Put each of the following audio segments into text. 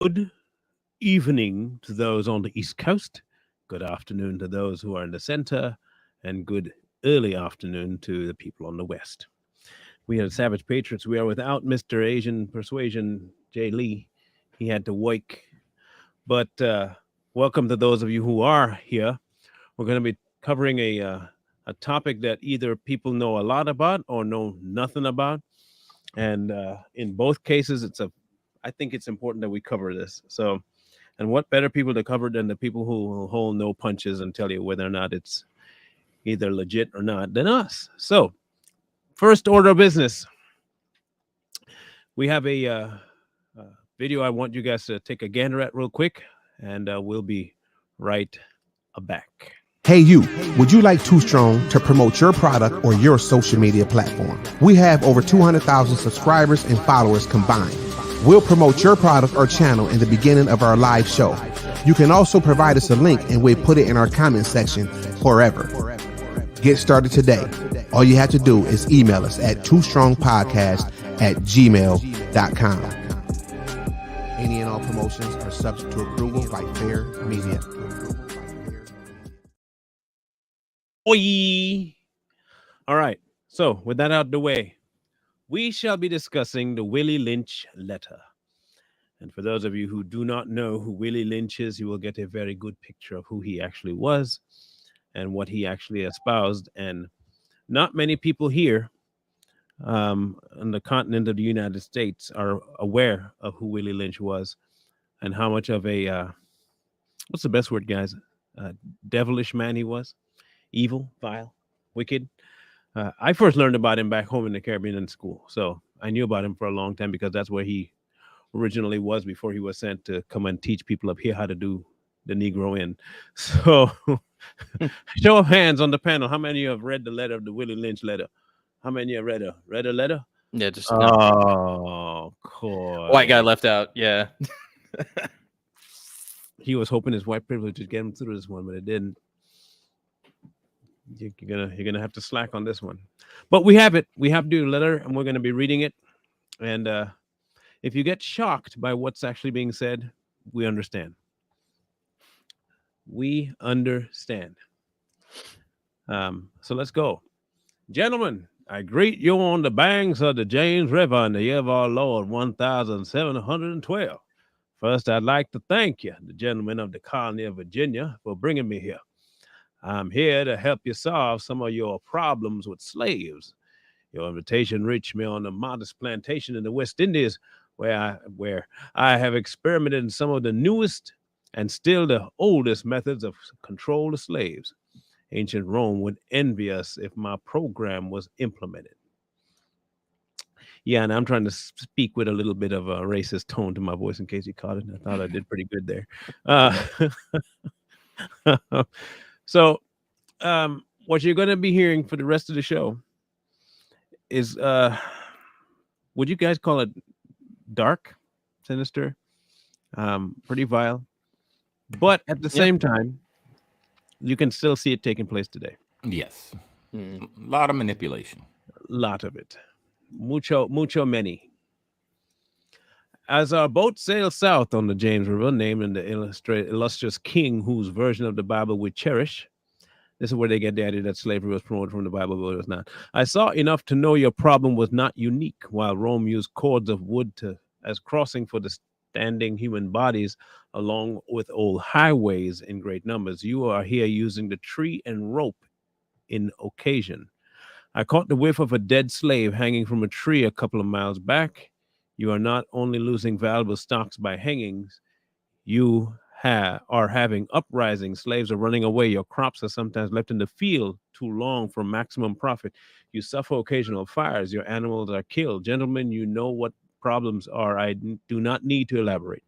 Good evening to those on the East Coast. Good afternoon to those who are in the center, and good early afternoon to the people on the West. We are Savage Patriots. We are without Mr. Asian Persuasion Jay Lee. He had to wake. But welcome to those of you who are here. We're going to be covering a topic that either people know a lot about or know nothing about. And in both cases, I think it's important that we cover this. So, and what better people to cover than the people who will hold no punches and tell you whether or not it's either legit or not than us. So, first order of business, we have a video I want you guys to take a gander at real quick, and we'll be right back. Hey you, would you like Too Strong to promote your product or your social media platform? We have over 200,000 subscribers and followers combined. We'll promote your product or channel in the beginning of our live show. You can also provide us a link and we'll put it in our comment section forever. Get started today. All you have to do is email us at toostrongpodcast@gmail.com. Any and all promotions are subject to approval by Fair Media. Oi! All right. So, with that out of the way, we shall be discussing the Willie Lynch letter. And for those of you who do not know who Willie Lynch is, you will get a very good picture of who he actually was and what he actually espoused. And not many people here on the continent of the United States are aware of who Willie Lynch was and how much of a, what's the best word, guys? Devilish man he was. Evil, vile, wicked. I first learned about him back home in the Caribbean in school. So I knew about him for a long time because that's where he originally was before he was sent to come and teach people up here how to do the Negro in. So show of hands on the panel. How many of you have read the letter of the Willie Lynch letter? How many have read a letter? Yeah, just Oh, cool. white guy left out. Yeah. He was hoping his white privilege would get him through this one, but it didn't. You're gonna have to slack on this one, but we have it. We have to do a letter, and we're gonna be reading it. And if you get shocked by what's actually being said, we understand. We understand. So let's go, gentlemen. I greet you on the banks of the James River in the year of our Lord 1712. First, I'd like to thank you, the gentlemen of the colony of Virginia, for bringing me here. I'm here to help you solve some of your problems with slaves. Your invitation reached me on a modest plantation in the West Indies where I have experimented in some of the newest and still the oldest methods of control of slaves. Ancient Rome would envy us if my program was implemented. Yeah, and I'm trying to speak with a little bit of a racist tone to my voice in case you caught it. I thought I did pretty good there. So, what you're going to be hearing for the rest of the show is, would you guys call it dark, sinister, pretty vile? But at the same time, you can still see it taking place today. Yes. A lot of manipulation. A lot of it. Mucho many. As our boat sailed south on the James River, naming the illustrious king whose version of the Bible we cherish, this is where they get the idea that slavery was promoted from the Bible, but it was not. I saw enough to know your problem was not unique. While Rome used cords of wood as crossing for the standing human bodies, along with old highways in great numbers, you are here using the tree and rope in occasion. I caught the whiff of a dead slave hanging from a tree a couple of miles back. You are not only losing valuable stocks by hangings, you are having uprisings. Slaves are running away. Your crops are sometimes left in the field too long for maximum profit. You suffer occasional fires. Your animals are killed. Gentlemen, you know what problems are. I do not need to elaborate.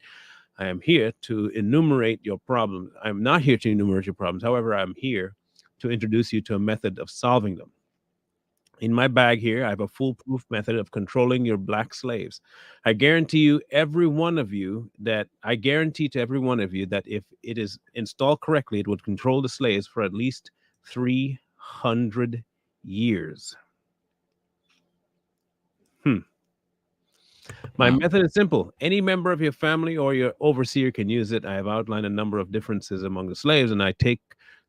I am here to enumerate your problems. I'm not here to enumerate your problems. However, I'm here to introduce you to a method of solving them. In my bag here, I have a foolproof method of controlling your black slaves. I guarantee to every one of you that if it is installed correctly, it would control the slaves for at least 300 years. My method is simple. Any member of your family or your overseer can use it. I have outlined a number of differences among the slaves, and I take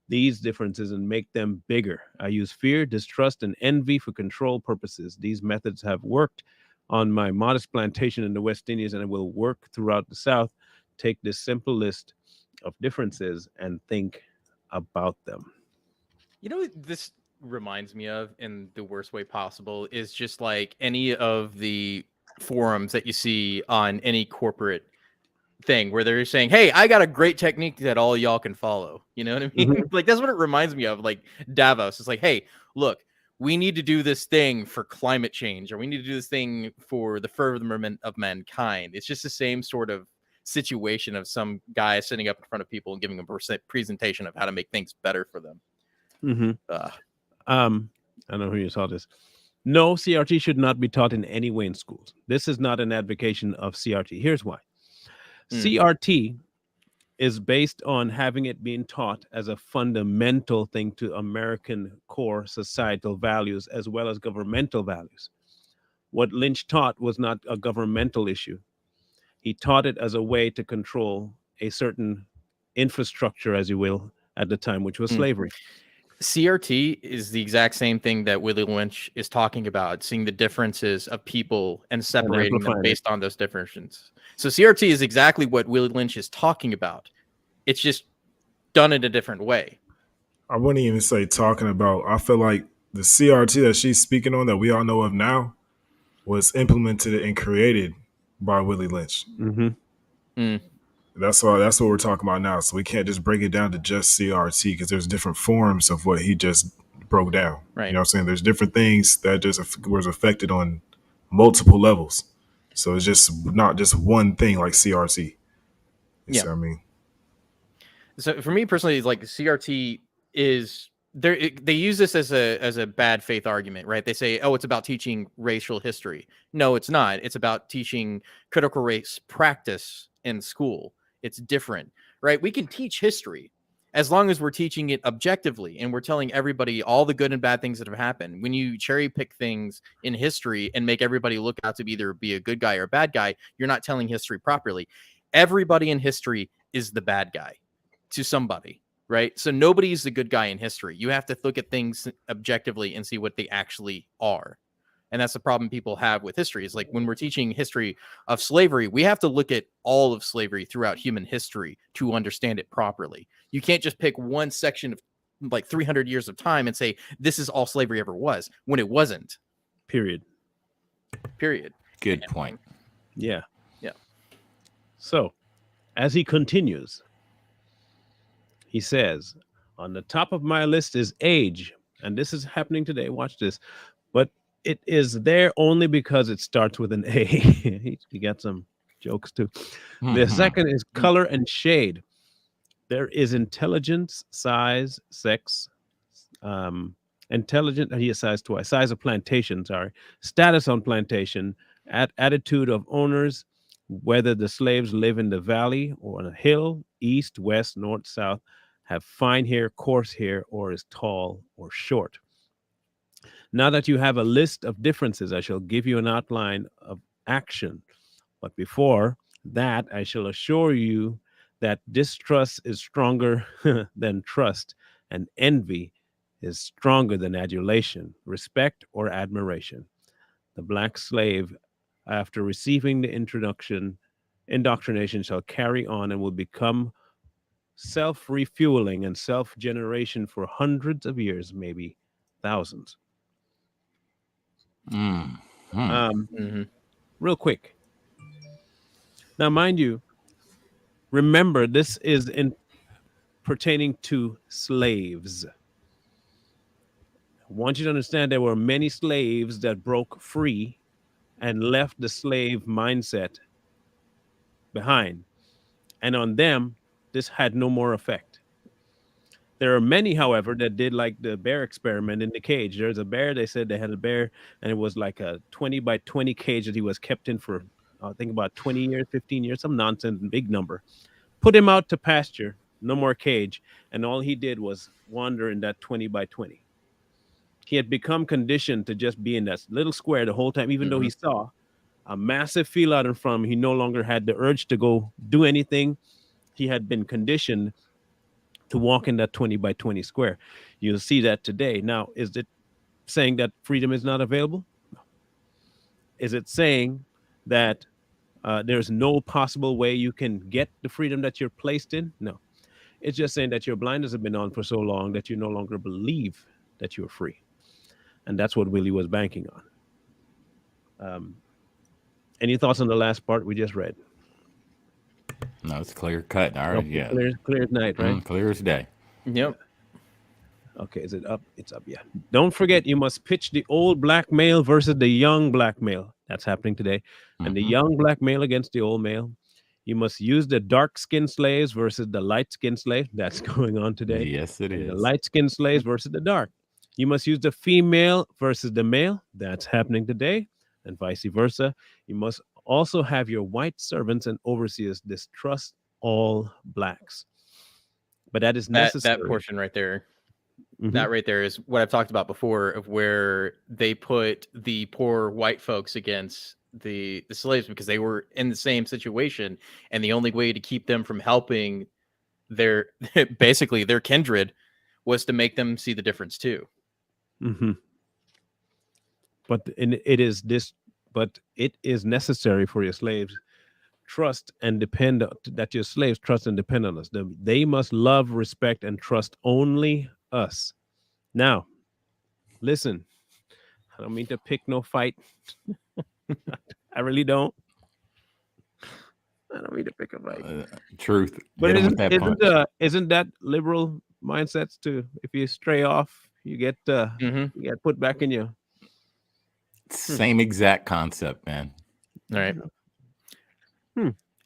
these differences and make them bigger. I use fear, distrust, and envy for control purposes. These methods have worked on my modest plantation in the West Indies and it will work throughout the South. Take this simple list of differences and think about them. You know what this reminds me of in the worst way possible is just like any of the forums that you see on any corporate thing where they're saying, "Hey, I got a great technique that all y'all can follow." You know what I mean? Like that's what it reminds me of. Like Davos. It's like, "Hey, look, we need to do this thing for climate change, or we need to do this thing for the furtherment of mankind." It's just the same sort of situation of some guy sitting up in front of people and giving a presentation of how to make things better for them. I don't know who you saw this. No, CRT should not be taught in any way in schools. This is not an advocation of CRT. Here's why. CRT is based on having it being taught as a fundamental thing to American core societal values as well as governmental values. What Lynch taught was not a governmental issue. He taught it as a way to control a certain infrastructure, as you will, at the time, which was slavery. CRT is the exact same thing that Willie Lynch is talking about, seeing the differences of people and separating them based on those differences. So CRT is exactly what Willie Lynch is talking about. It's just done in a different way. I wouldn't even say talking about. I feel like the CRT that she's speaking on that we all know of now was implemented and created by Willie Lynch. That's what we're talking about now. So we can't just break it down to just CRT because there's different forms of what he just broke down. Right. You know what I'm saying? There's different things that just was affected on multiple levels. So it's just not just one thing like CRT. You see what I mean? So for me personally, it's like CRT is they use this as a bad faith argument, right? They say, "Oh, it's about teaching racial history." No, it's not. It's about teaching critical race practice in school. It's different, right? We can teach history as long as we're teaching it objectively and we're telling everybody all the good and bad things that have happened. When you cherry pick things in history and make everybody look out to either be a good guy or a bad guy, you're not telling history properly. Everybody in history is the bad guy to somebody, right? So nobody's the good guy in history. You have to look at things objectively and see what they actually are. And that's the problem people have with history. Is like when we're teaching history of slavery, we have to look at all of slavery throughout human history to understand it properly. You can't just pick one section of like 300 years of time and say, this is all slavery ever was, when it wasn't. Period. Good point. Yeah. Yeah. So, as he continues, he says, on the top of my list is age. And this is happening today. Watch this. But it is there only because it starts with an A. He got some jokes too. The second is color and shade. There is intelligence, size, sex, intelligent, he has size twice, size of plantation, status on plantation, attitude of owners, whether the slaves live in the valley or on a hill, east, west, north, south, have fine hair, coarse hair, or is tall or short. Now that you have a list of differences, I shall give you an outline of action. But before that, I shall assure you that distrust is stronger than trust, and envy is stronger than adulation, respect, or admiration. The black slave, after receiving the indoctrination, shall carry on and will become self-refueling and self-generation for hundreds of years, maybe thousands. Real quick. Now, mind you, remember, this is pertaining to slaves. I want you to understand there were many slaves that broke free and left the slave mindset behind. And on them, this had no more effect. There are many, however, that did like the bear experiment in the cage. There's a bear, they said they had a bear, and it was like a 20 by 20 cage that he was kept in for, I think, about 20 years, 15 years, some nonsense, big number. Put him out to pasture, no more cage, and all he did was wander in that 20 by 20. He had become conditioned to just be in that little square the whole time, even though he saw, a massive field out in front of him. He no longer had the urge to go do anything. He had been conditioned to walk in that 20 by 20 square. You'll see that today. Now, is it saying that freedom is not available? No. Is it saying that there's no possible way you can get the freedom that you're placed in? No. It's just saying that your blinders have been on for so long that you no longer believe that you're free. And that's what Willie was banking on. Any thoughts on the last part we just read? No, it's clear cut. All right, yeah. Clear as night, right? Clear as day. Yep. Okay, is it up? It's up, yeah. Don't forget, you must pitch the old black male versus the young black male. That's happening today. And the young black male against the old male. You must use the dark-skinned slaves versus the light-skinned slave. That's going on today. Yes, it is. The light-skinned slaves versus the dark. You must use the female versus the male. That's happening today. And vice versa. You must also have your white servants and overseers distrust all blacks. But that is necessary. That portion right there. That right there is what I've talked about before, of where they put the poor white folks against the slaves because they were in the same situation, and the only way to keep them from helping their basically their kindred was to make them see the difference too. But it is necessary for your slaves trust and depend that your slaves trust and depend on us. They must love, respect, and trust only us. Now, listen, I don't mean to pick no fight. I really don't. I don't mean to pick a fight. Truth. But isn't that liberal mindsets too? If you stray off, you get put back in your same exact concept, man. All right.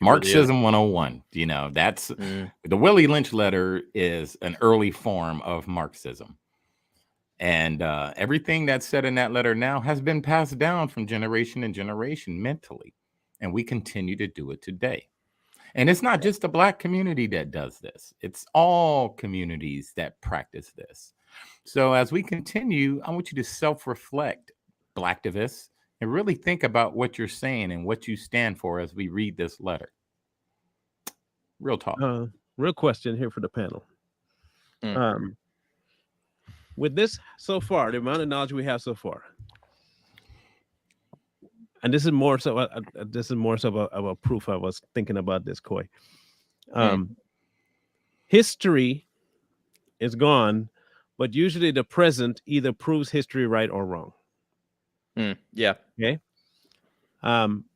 Marxism 101. You know, that's the Willie Lynch letter is an early form of Marxism. And everything that's said in that letter now has been passed down from generation to generation mentally. And we continue to do it today. And it's not just the Black community that does this. It's all communities that practice this. So as we continue, I want you to self-reflect, Blacktivists, and really think about what you're saying and what you stand for as we read this letter. Real talk. Real question here for the panel. With this so far, the amount of knowledge we have so far, and this is more so of a proof I was thinking about this, Coy. History is gone, but usually the present either proves history right or wrong. Yeah. Okay.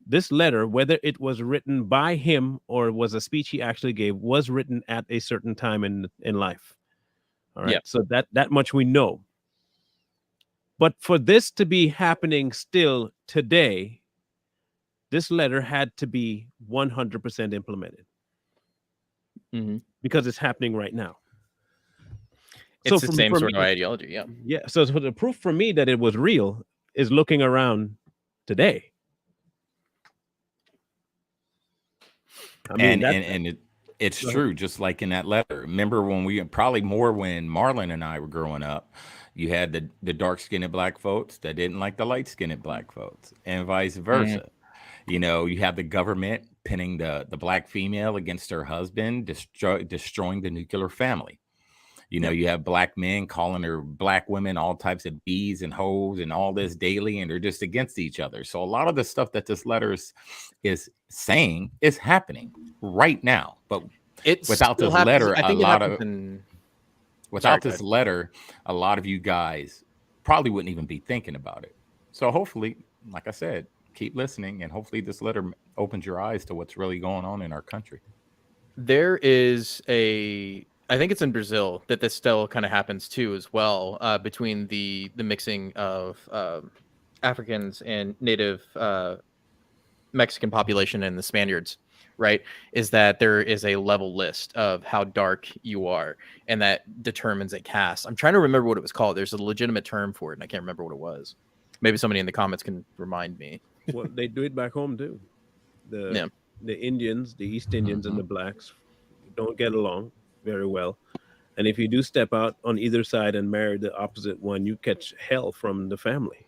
This letter, whether it was written by him or was a speech he actually gave, was written at a certain time in life. All right. Yeah. So that much we know. But for this to be happening still today, this letter had to be 100% implemented because it's happening right now. It's the same sort of ideology. Yeah. Yeah. So the proof for me that it was real is looking around today. I mean, it's true, just like in that letter. Remember when when Marlon and I were growing up, you had the dark-skinned Black folks that didn't like the light-skinned Black folks, and vice versa. You know, you have the government pinning the Black female against her husband, destroying the nuclear family. You know, you have Black men calling their Black women all types of bees and hoes and all this daily, and they're just against each other. So a lot of the stuff that this letter is saying is happening right now. But without this letter, a lot of you guys probably wouldn't even be thinking about it. So hopefully, like I said, keep listening, and hopefully this letter opens your eyes to what's really going on in our country. There is I think it's in Brazil that this still kind of happens too, as well, between the mixing of Africans and native Mexican population and the Spaniards, right? Is that there is a level list of how dark you are, and that determines a caste. I'm trying to remember what it was called. There's a legitimate term for it, and I can't remember what it was. Maybe somebody in the comments can remind me. Well, they do it back home too. The Indians, the East Indians, and the Blacks don't get along very well, and if you do step out on either side and marry the opposite one, you catch hell from the family.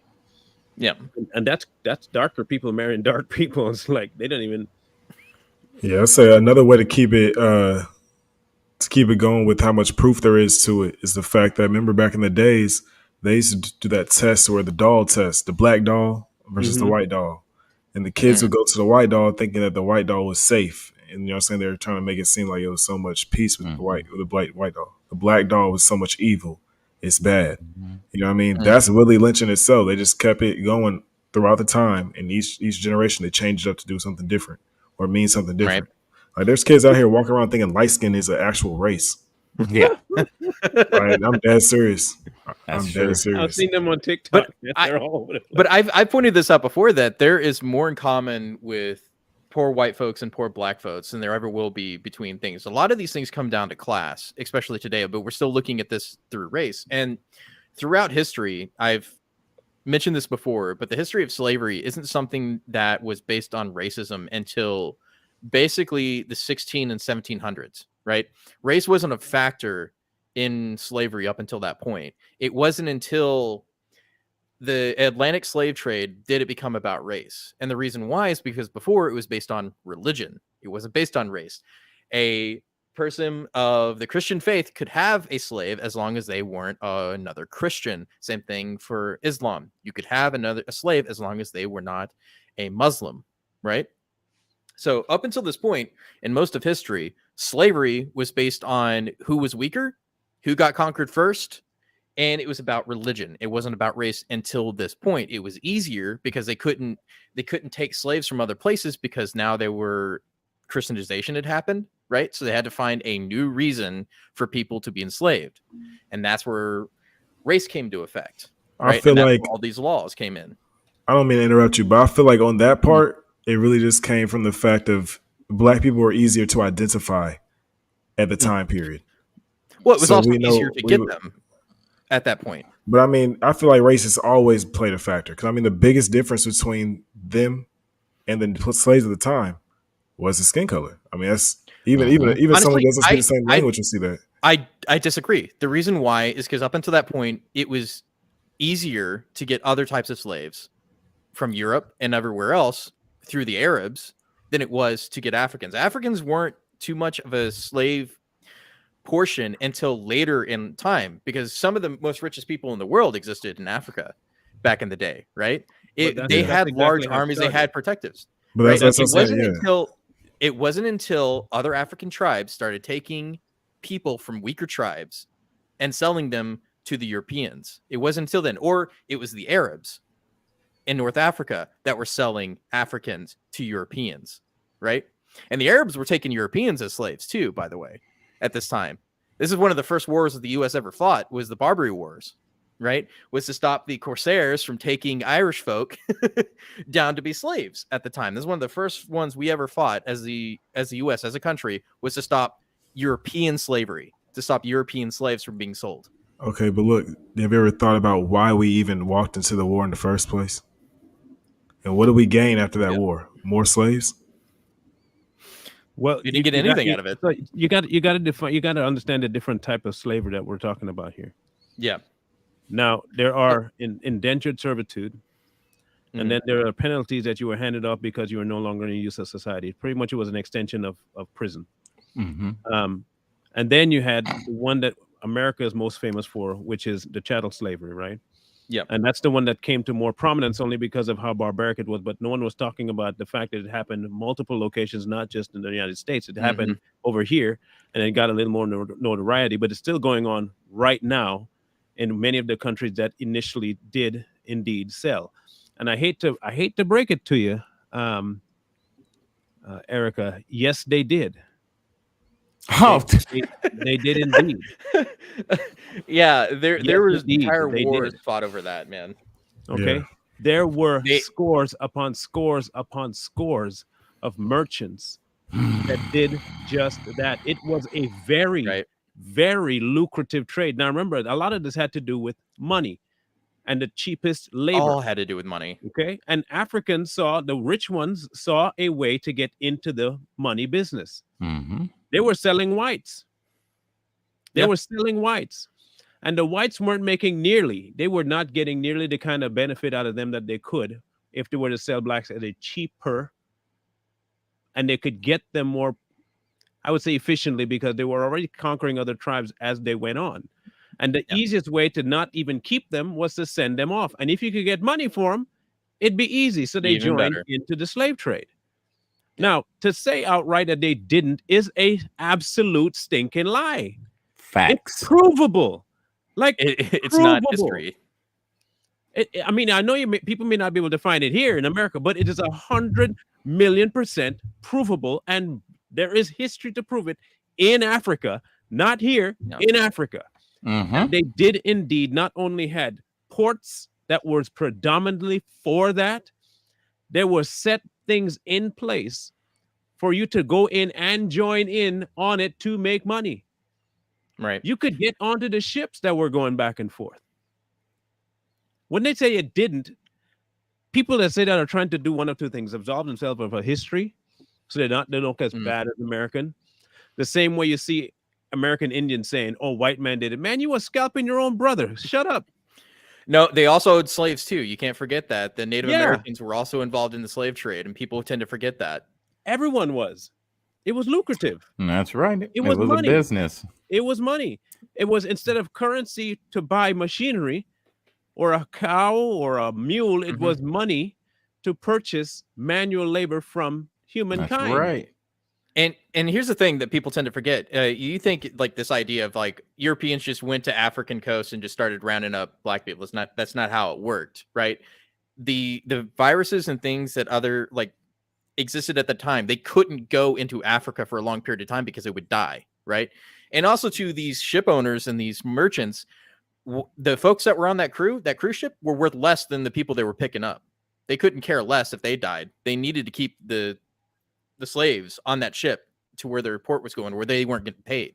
Yeah. And that's darker people marrying dark people. It's like they don't even. Yeah, I'd say another way to keep it going with how much proof there is to it is the fact that remember back in the days they used to do that test or the doll test, the black doll versus the Mhm. white doll, and the kids Mm. would go to the white doll thinking that the white doll was safe, and you know what I'm saying, they were trying to make it seem like it was so much peace with the white doll. The black doll was so much evil, it's bad. You know what I mean? Mm. That's Willie Lynch in itself. They just kept it going throughout the time, and each generation they changed it up to do something different or mean something Right. different. Like there's kids out here walking around thinking light skin is an actual race. Yeah, Like, I'm dead serious. that's I'm true. dead I've serious. seen them on TikTok. But Man, I- they're all over the place. But I've pointed this out before that there is more in common with poor white folks and poor black folks than there ever will be between things. A lot of these things come down to class, especially today, but we're still looking at this through race. And throughout history, I've mentioned this before, but the history of slavery isn't something that was based on racism until basically the 16 and 1700s, right? Race wasn't a factor in slavery up until that point. It wasn't until the Atlantic slave trade did it become about race. And the reason why is because before it was based on religion. It wasn't based on race. A person of the Christian faith could have a slave as long as they weren't another Christian. Same thing for Islam. You could have a slave as long as they were not a Muslim, right? So up until this point in most of history, slavery was based on who was weaker, who got conquered first, and it was about religion. It wasn't about race until this point. It was easier because they couldn't take slaves from other places because now they were Christianization had happened, right? So they had to find a new reason for people to be enslaved. And that's where race came to effect. Right? I feel And that's like where all these laws came in. I don't mean to interrupt you, but I feel like on that part, it really just came from the fact of black people were easier to identify at the time period. Well, it was So also we know- easier to we get would- them at that point. But I mean, I feel like race has always played a factor. Because I mean, the biggest difference between them and the slaves at the time was the skin color. I mean, that's even someone Honestly, who doesn't speak the same language will see that. I disagree. The reason why is because up until that point, it was easier to get other types of slaves from Europe and everywhere else through the Arabs than it was to get Africans. Africans weren't too much of a slave portion until later in time because some of the most richest people in the world existed in Africa back in the day, right? They that's had exactly large how it armies, they started. had protectives. But Right? that's It what I'm wasn't saying. Yeah. it wasn't until other African tribes started taking people from weaker tribes and selling them to the Europeans. It wasn't until then, or it was the Arabs in North Africa that were selling Africans to Europeans, right? And the Arabs were taking Europeans as slaves too, by the way, at this time. This is one of the first wars that the U.S. ever fought was the Barbary Wars, right? Was to stop the Corsairs from taking Irish folk down to be slaves at the time. This is one of the first ones we ever fought as the U.S. as a country was to stop European slavery, to stop European slaves from being sold. Okay, but look, have you ever thought about why we even walked into the war in the first place? And what did we gain after that war? More slaves? Well, You didn't get anything out of it. So you got to define. You got to understand the different type of slavery that we're talking about here. Yeah. Now there are indentured servitude, and then there are penalties that you were handed off because you were no longer in use of society. Pretty much, it was an extension of prison. And then you had the one that America is most famous for, which is the chattel slavery, right? Yep. And that's the one that came to more prominence only because of how barbaric it was. But no one was talking about the fact that it happened in multiple locations, not just in the United States. It happened over here, and it got a little more notoriety. But it's still going on right now in many of the countries that initially did indeed sell. And I hate to break it to you, Erica. Yes, they did. Oh, They did indeed. Yeah, there Yes, was indeed, entire they wars did. fought over that, man. Okay. Yeah. There were They- scores upon scores upon scores of merchants that did just that. It was a very, Right. very lucrative trade. Now, remember, a lot of this had to do with money and the cheapest labor. All had to do with money. Okay. And Africans the rich ones saw a way to get into the money business. They were selling whites. They Yeah. were selling whites. And the whites weren't making nearly, they were not getting nearly the kind of benefit out of them that they could if they were to sell blacks at a cheaper, and they could get them more, I would say, efficiently, because they were already conquering other tribes as they went on. And the easiest way to not even keep them was to send them off. And if you could get money for them, it'd be easy. So they Even joined better. into the slave trade. Now, to say outright that they didn't is a absolute stinking lie. Facts. It's provable. Like, It's not history. I mean, I know people may not be able to find it here in America, but it is 100,000,000% provable, and there is history to prove it in Africa, not here, in Africa. And they did indeed not only had ports that was predominantly for that, there were set things in place for you to go in and join in on it to make money. Right. You could get onto the ships that were going back and forth. When they say it didn't, people that say that are trying to do one of two things: absolve themselves of a history, so they don't look as bad as American. The same way you see American Indians saying, "Oh, white man did it." Man, you were scalping your own brother. Shut up. No, they also owed slaves too. You can't forget that. The Native Yeah. Americans were also involved in the slave trade, and people tend to forget that. Everyone was. It was lucrative. That's right. It was money. A business. It was money. It was, instead of currency to buy machinery or a cow or a mule, it was money to purchase manual labor from humankind. That's right. And here's the thing that people tend to forget. You think like this idea of like Europeans just went to African coast and just started rounding up black people. That's not how it worked, right? The viruses and things that other like existed at the time, they couldn't go into Africa for a long period of time because it would die, right? And also to these ship owners and these merchants, the folks that were on that cruise ship were worth less than the people they were picking up. They couldn't care less if they died. They needed to keep the slaves on that ship to where the report was going, where they weren't getting paid.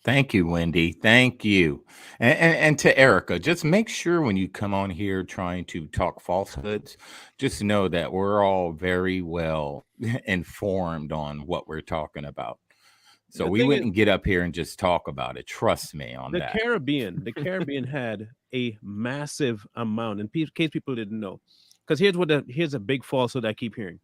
Thank you, Wendy. Thank you. And to Erica, just make sure when you come on here trying to talk falsehoods, just know that we're all very well informed on what we're talking about. So we wouldn't get up here and just talk about it. Trust me on that. The Caribbean had a massive amount, in case people didn't know, because here's a big falsehood I keep hearing.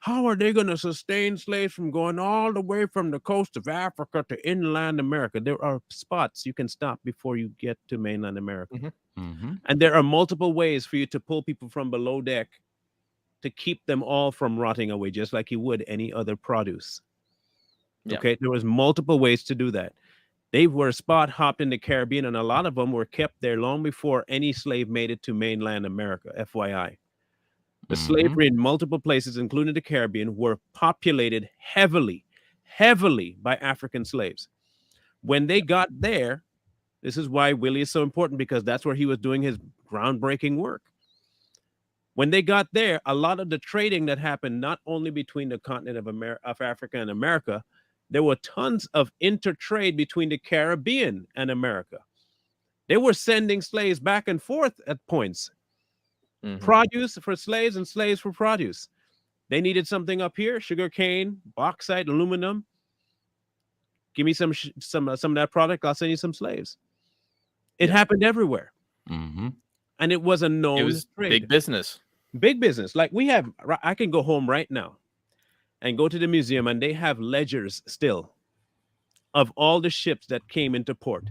How are they going to sustain slaves from going all the way from the coast of Africa to inland America? There are spots you can stop before you get to mainland America. And there are multiple ways for you to pull people from below deck to keep them all from rotting away, just like you would any other produce. Okay, there was multiple ways to do that. They were spot hopped in the Caribbean, and a lot of them were kept there long before any slave made it to mainland America, FYI. The slavery in multiple places, including the Caribbean, were populated heavily by African slaves. When they got there, this is why Willie is so important, because that's where he was doing his groundbreaking work. When they got there, a lot of the trading that happened, not only between the continent of Africa and America, there were tons of intertrade between the Caribbean and America. They were sending slaves back and forth at points. Produce for slaves and slaves for produce. They needed something up here: sugar cane, bauxite, aluminum. Give me some of that product, I'll send you some slaves. It happened everywhere. And it was a known trade. Big business. Big business. Like I can go home right now and go to the museum, and they have ledgers still of all the ships that came into port.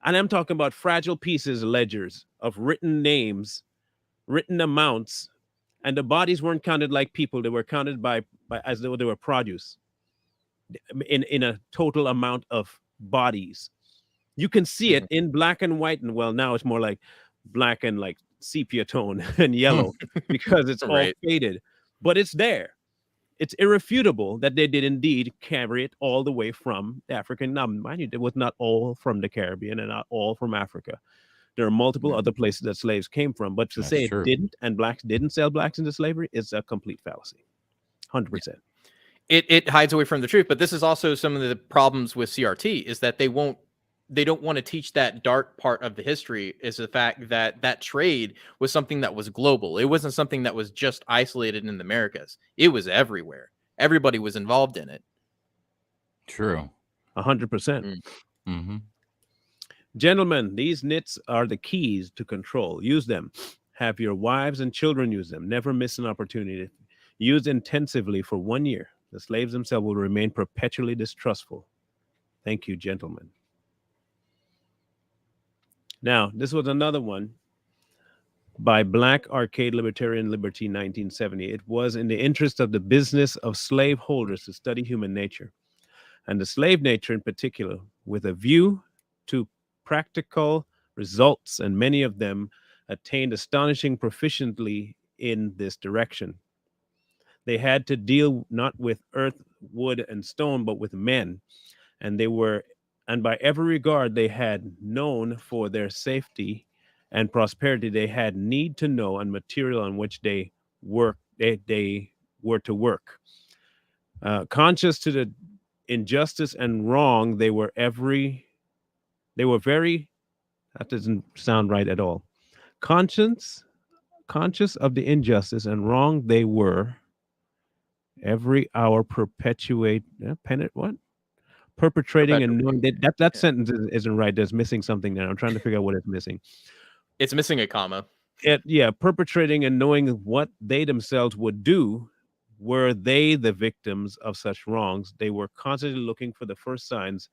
And I'm talking about fragile pieces, ledgers of written names, written amounts, and the bodies weren't counted like people. They were counted by as though they were produce in a total amount of bodies. You can see it in black and white, and well, now it's more like black and like sepia tone and yellow because it's all faded, but it's there. It's irrefutable that they did indeed carry it all the way from Africa. Now, mind you, it was not all from the Caribbean and not all from Africa. There are multiple other places that slaves came from, but to say it didn't, and blacks didn't sell blacks into slavery, is a complete fallacy. 100%. It hides away from the truth, but this is also some of the problems with CRT is that they don't want to teach that dark part of the history, is the fact that that trade was something that was global. It wasn't something that was just isolated in the Americas. It was everywhere. Everybody was involved in it. True. 100%. Gentlemen, these nits are the keys to control. Use them. Have your wives and children use them. Never miss an opportunity. Use intensively for 1 year. The slaves themselves will remain perpetually distrustful. Thank you, gentlemen. Now, this was another one by Black Arcade Libertarian Liberty 1970. It was in the interest of the business of slaveholders to study human nature, and the slave nature in particular, with a view to practical results, and many of them attained astonishing proficiently in this direction. They had to deal not with earth, wood, and stone, but with men, and they were, and by every regard they had known for their safety and prosperity, they had need to know and material on which they work. They were to work. Conscious to the injustice and wrong, they were very. That doesn't sound right at all. Conscious of the injustice and wrong, they were every hour perpetrating and knowing that sentence isn't right. There's missing something there. I'm trying to figure out what it's missing. It's missing a comma. Perpetrating and knowing what they themselves would do. Were they the victims of such wrongs? They were constantly looking for the first signs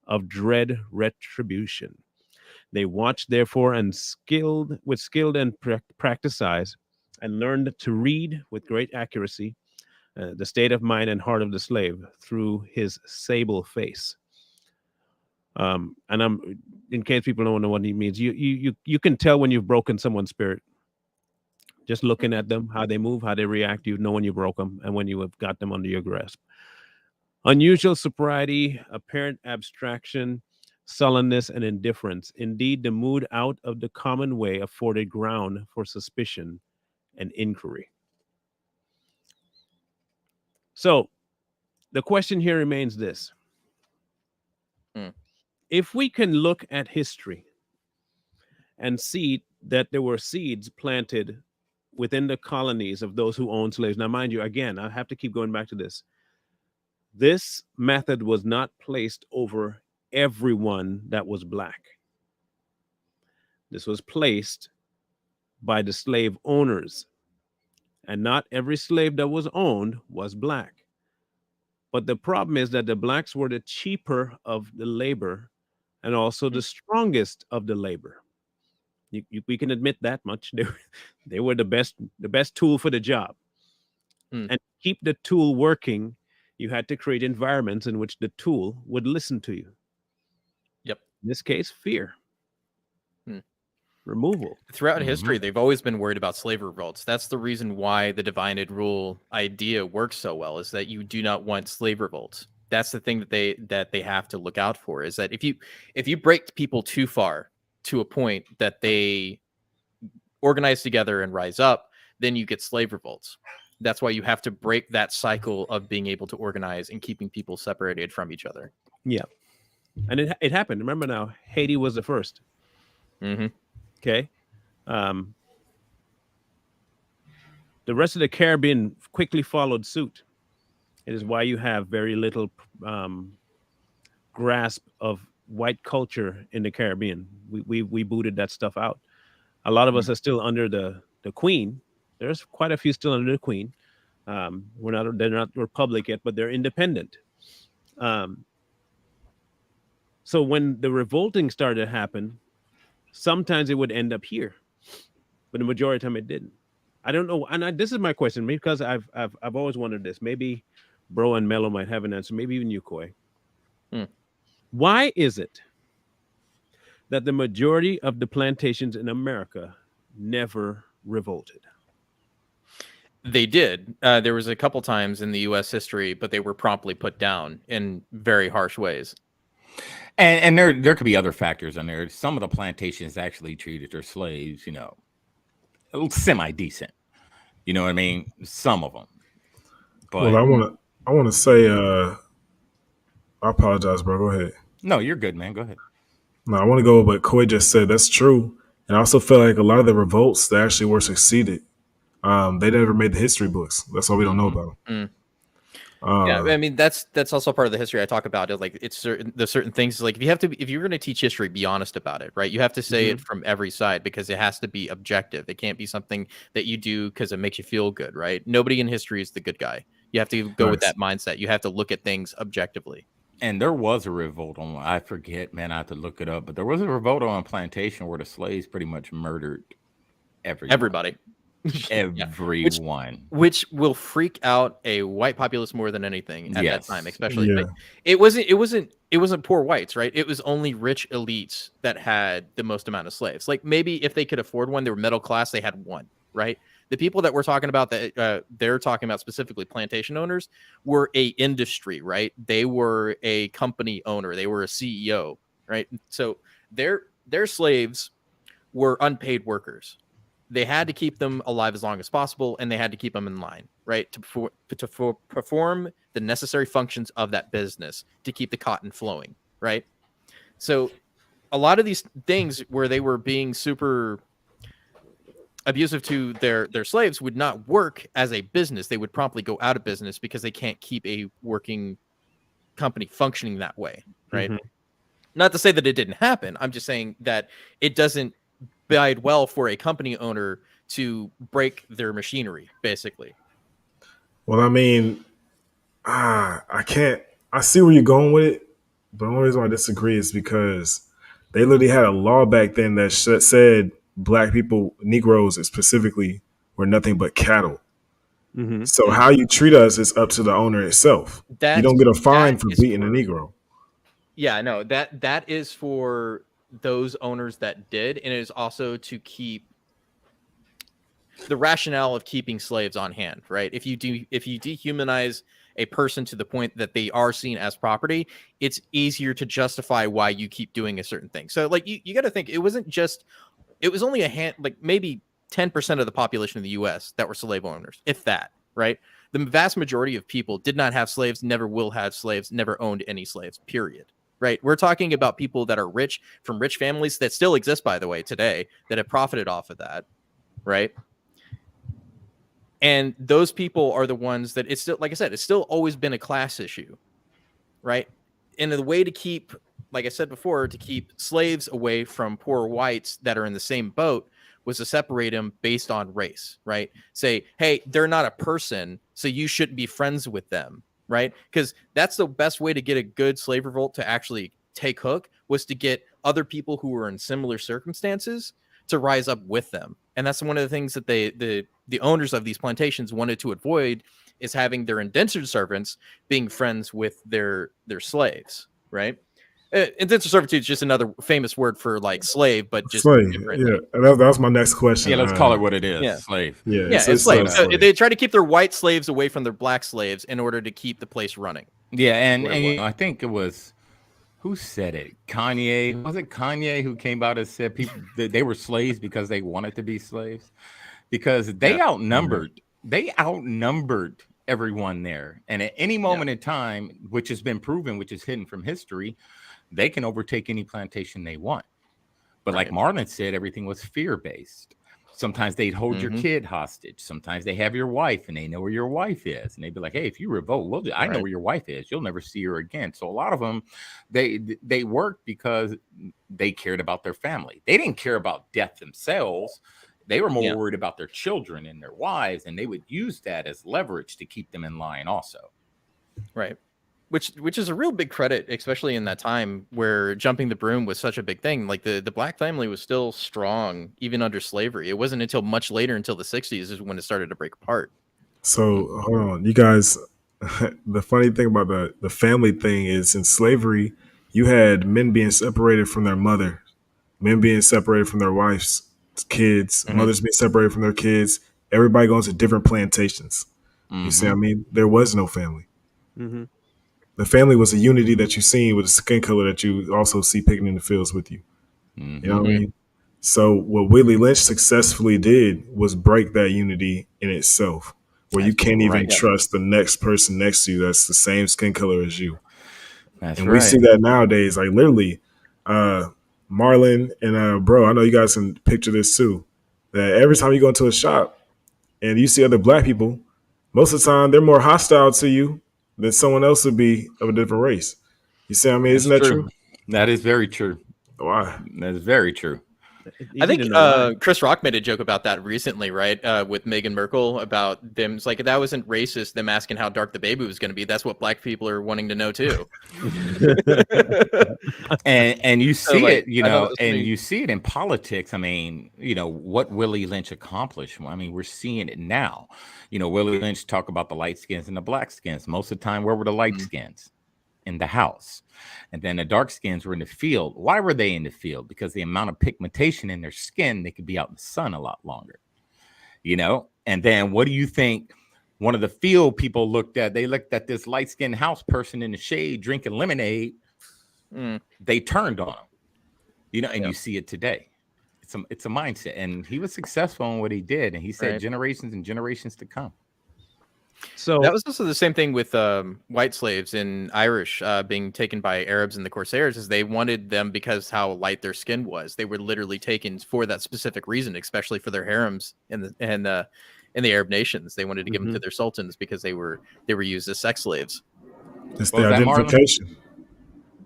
of dread retribution. They watched, therefore, and skilled and practiced eyes, and learned to read with great accuracy the state of mind and heart of the slave through his sable face. And I'm, in case people don't know what he means, you can tell when you've broken someone's spirit. Just looking at them, how they move, how they react, you know when you broke them and when you have got them under your grasp. Unusual sobriety, apparent abstraction, sullenness, and indifference. Indeed, the mood out of the common way afforded ground for suspicion and inquiry. So the question here remains this. If we can look at history and see that there were seeds planted within the colonies of those who owned slaves. Now, mind you, again, I have to keep going back to this. This method was not placed over everyone that was black. This was placed by the slave owners. And not every slave that was owned was black. But the problem is that the blacks were the cheaper of the labor and also the strongest of the labor. We can admit that much. They were the best tool for the job. And to keep the tool working, you had to create environments in which the tool would listen to you. Yep. In this case, fear. Removal. Throughout history, they've always been worried about slave revolts. That's the reason why the divided rule idea works so well, is that you do not want slave revolts. That's the thing that they have to look out for, is that if you break people too far to a point that they organize together and rise up, then you get slave revolts. That's why you have to break that cycle of being able to organize and keeping people separated from each other. Yeah. And it happened. Remember now, Haiti was the first. Okay. The rest of the Caribbean quickly followed suit. It is why you have very little grasp of white culture in the Caribbean. We booted that stuff out. A lot of us are still under the Queen. There's quite a few still under the Queen. They're not republic yet, but they're independent. So when the revolting started to happen, sometimes it would end up here, but the majority of the time it didn't. I don't know, and this is my question, because I've always wondered this. Maybe Bro and Mello might have an answer. Maybe even you, Coy. Why is it that the majority of the plantations in America never revolted? They did. There was a couple times in the U.S. history, but they were promptly put down in very harsh ways. And there could be other factors in there. Some of the plantations actually treated their slaves, semi-decent. You know what I mean? Some of them. But, well, I want to say, I apologize, bro. Go ahead. No, you're good, man. Go ahead. No, I want to go with what Coy just said. That's true. And I also feel like a lot of the revolts that actually were succeeded, they never made the history books. That's why we don't know about them. Yeah, I mean that's also part of the history I talk about. It like it's certain things like if you're going to teach history, be honest about it, right? You have to say it from every side because it has to be objective. It can't be something that you do because it makes you feel good, right? Nobody in history is the good guy. You have to go with that mindset. You have to look at things objectively. And there was a revolt on, I forget, man, I have to look it up, but there was a revolt on a plantation where the slaves pretty much murdered everybody. Everyone. Which will freak out a white populace more than anything at that time, especially. Yeah. Like, it wasn't poor whites, right? It was only rich elites that had the most amount of slaves. Like maybe if they could afford one, they were middle class, they had one, right? The people that we're talking about that they're talking about specifically plantation owners were a industry, right? They were a company owner, they were a CEO, right? So their slaves were unpaid workers. They had to keep them alive as long as possible, and they had to keep them in line, right, to perform the necessary functions of that business to keep the cotton flowing, right? So a lot of these things where they were being super abusive to their slaves would not work as a business. They would promptly go out of business because they can't keep a working company functioning that way, right? Not to say that it didn't happen. I'm just saying that it doesn't bide well for a company owner to break their machinery, basically. Well, I mean, I see where you're going with it, but the only reason why I disagree is because they literally had a law back then that said black people, Negroes specifically, were nothing but cattle. So how you treat us is up to the owner itself. You don't get a fine for beating a Negro. Yeah, no, that is for those owners that did, and it is also to keep the rationale of keeping slaves on hand, right? If you dehumanize a person to the point that they are seen as property, it's easier to justify why you keep doing a certain thing. So like you got to think it was only maybe 10% of the population of the US that were slave owners, if that, right? The vast majority of people did not have slaves, never will have slaves, never owned any slaves, period. Right. We're talking about people that are rich from rich families that still exist, by the way, today, that have profited off of that. Right. And those people are the ones that it's still, like I said, it's still always been a class issue. Right. And the way to keep, like I said before, to keep slaves away from poor whites that are in the same boat was to separate them based on race. Right. Say, hey, they're not a person, so you shouldn't be friends with them. Right, because that's the best way to get a good slave revolt to actually take hook, was to get other people who were in similar circumstances to rise up with them. And that's one of the things that the owners of these plantations wanted to avoid, is having their indentured servants being friends with their slaves. Right, indentured servitude is just another famous word for like slave, but just slave. Differently. Yeah, that was my next question. Yeah, let's call it what it is. Yeah. Slave. Yeah, it's slave. So they try to keep their white slaves away from their black slaves in order to keep the place running. Yeah, and I think it was, who said it? Kanye. Was it Kanye who came out and said people they were slaves because they wanted to be slaves? Because they outnumbered everyone there. And at any moment in time, which has been proven, which is hidden from history, they can overtake any plantation they want. But like Marlon said, everything was fear-based. Sometimes they'd hold your kid hostage. Sometimes they have your wife and they know where your wife is. And they'd be like, hey, if you revolt, I know where your wife is. You'll never see her again. So a lot of them, they worked because they cared about their family. They didn't care about death themselves. They were more worried about their children and their wives. And they would use that as leverage to keep them in line also. Right. Which is a real big credit, especially in that time where jumping the broom was such a big thing. Like the black family was still strong even under slavery. It wasn't until much later, until the 60s, is when it started to break apart. So hold on, you guys. The funny thing about the family thing is, in slavery, you had men being separated from their mother, men being separated from their wives, kids, mothers being separated from their kids. Everybody going to different plantations. You see what I mean? There was no family. The family was a unity that you seen with a skin color that you also see picking in the fields with you. You know what I mean? So what Willie Lynch successfully did was break that unity in itself, where you can't even trust the next person next to you that's the same skin color as you. We see that nowadays, like literally, Marlon and bro, I know you guys can picture this too, that every time you go into a shop and you see other black people, most of the time they're more hostile to you then someone else would be of a different race. You see what I mean? That's Isn't that true? That is very true. Why? That is very true. I think Easy to know why. Chris Rock made a joke about that recently, right? With Meghan Merkel about them. It's like that wasn't racist. Them asking how dark the baby was going to be. That's what black people are wanting to know too. And you So, see like, it, you I know know, that's and pretty- you see it in politics. I mean, you know, what Willie Lynch accomplished. I mean, we're seeing it now. You know, Willie Lynch talk about the light skins and the black skins. Most of the time, where were the light skins? In the house. And then the dark skins were in the field. Why were they in the field? Because the amount of pigmentation in their skin, they could be out in the sun a lot longer. You know, and then what do you think? One of the field people looked at, they looked at this light-skinned house person in the shade drinking lemonade. They turned on him. You know, and you see it today. It's a mindset. And he was successful in what he did. And he said generations and generations to come. So that was also the same thing with white slaves in Irish being taken by Arabs and the Corsairs, is they wanted them because how light their skin was. They were literally taken for that specific reason, especially for their harems in the Arab nations. They wanted to give them to their sultans because they were used as sex slaves. It's What the was that, Marlon? identification.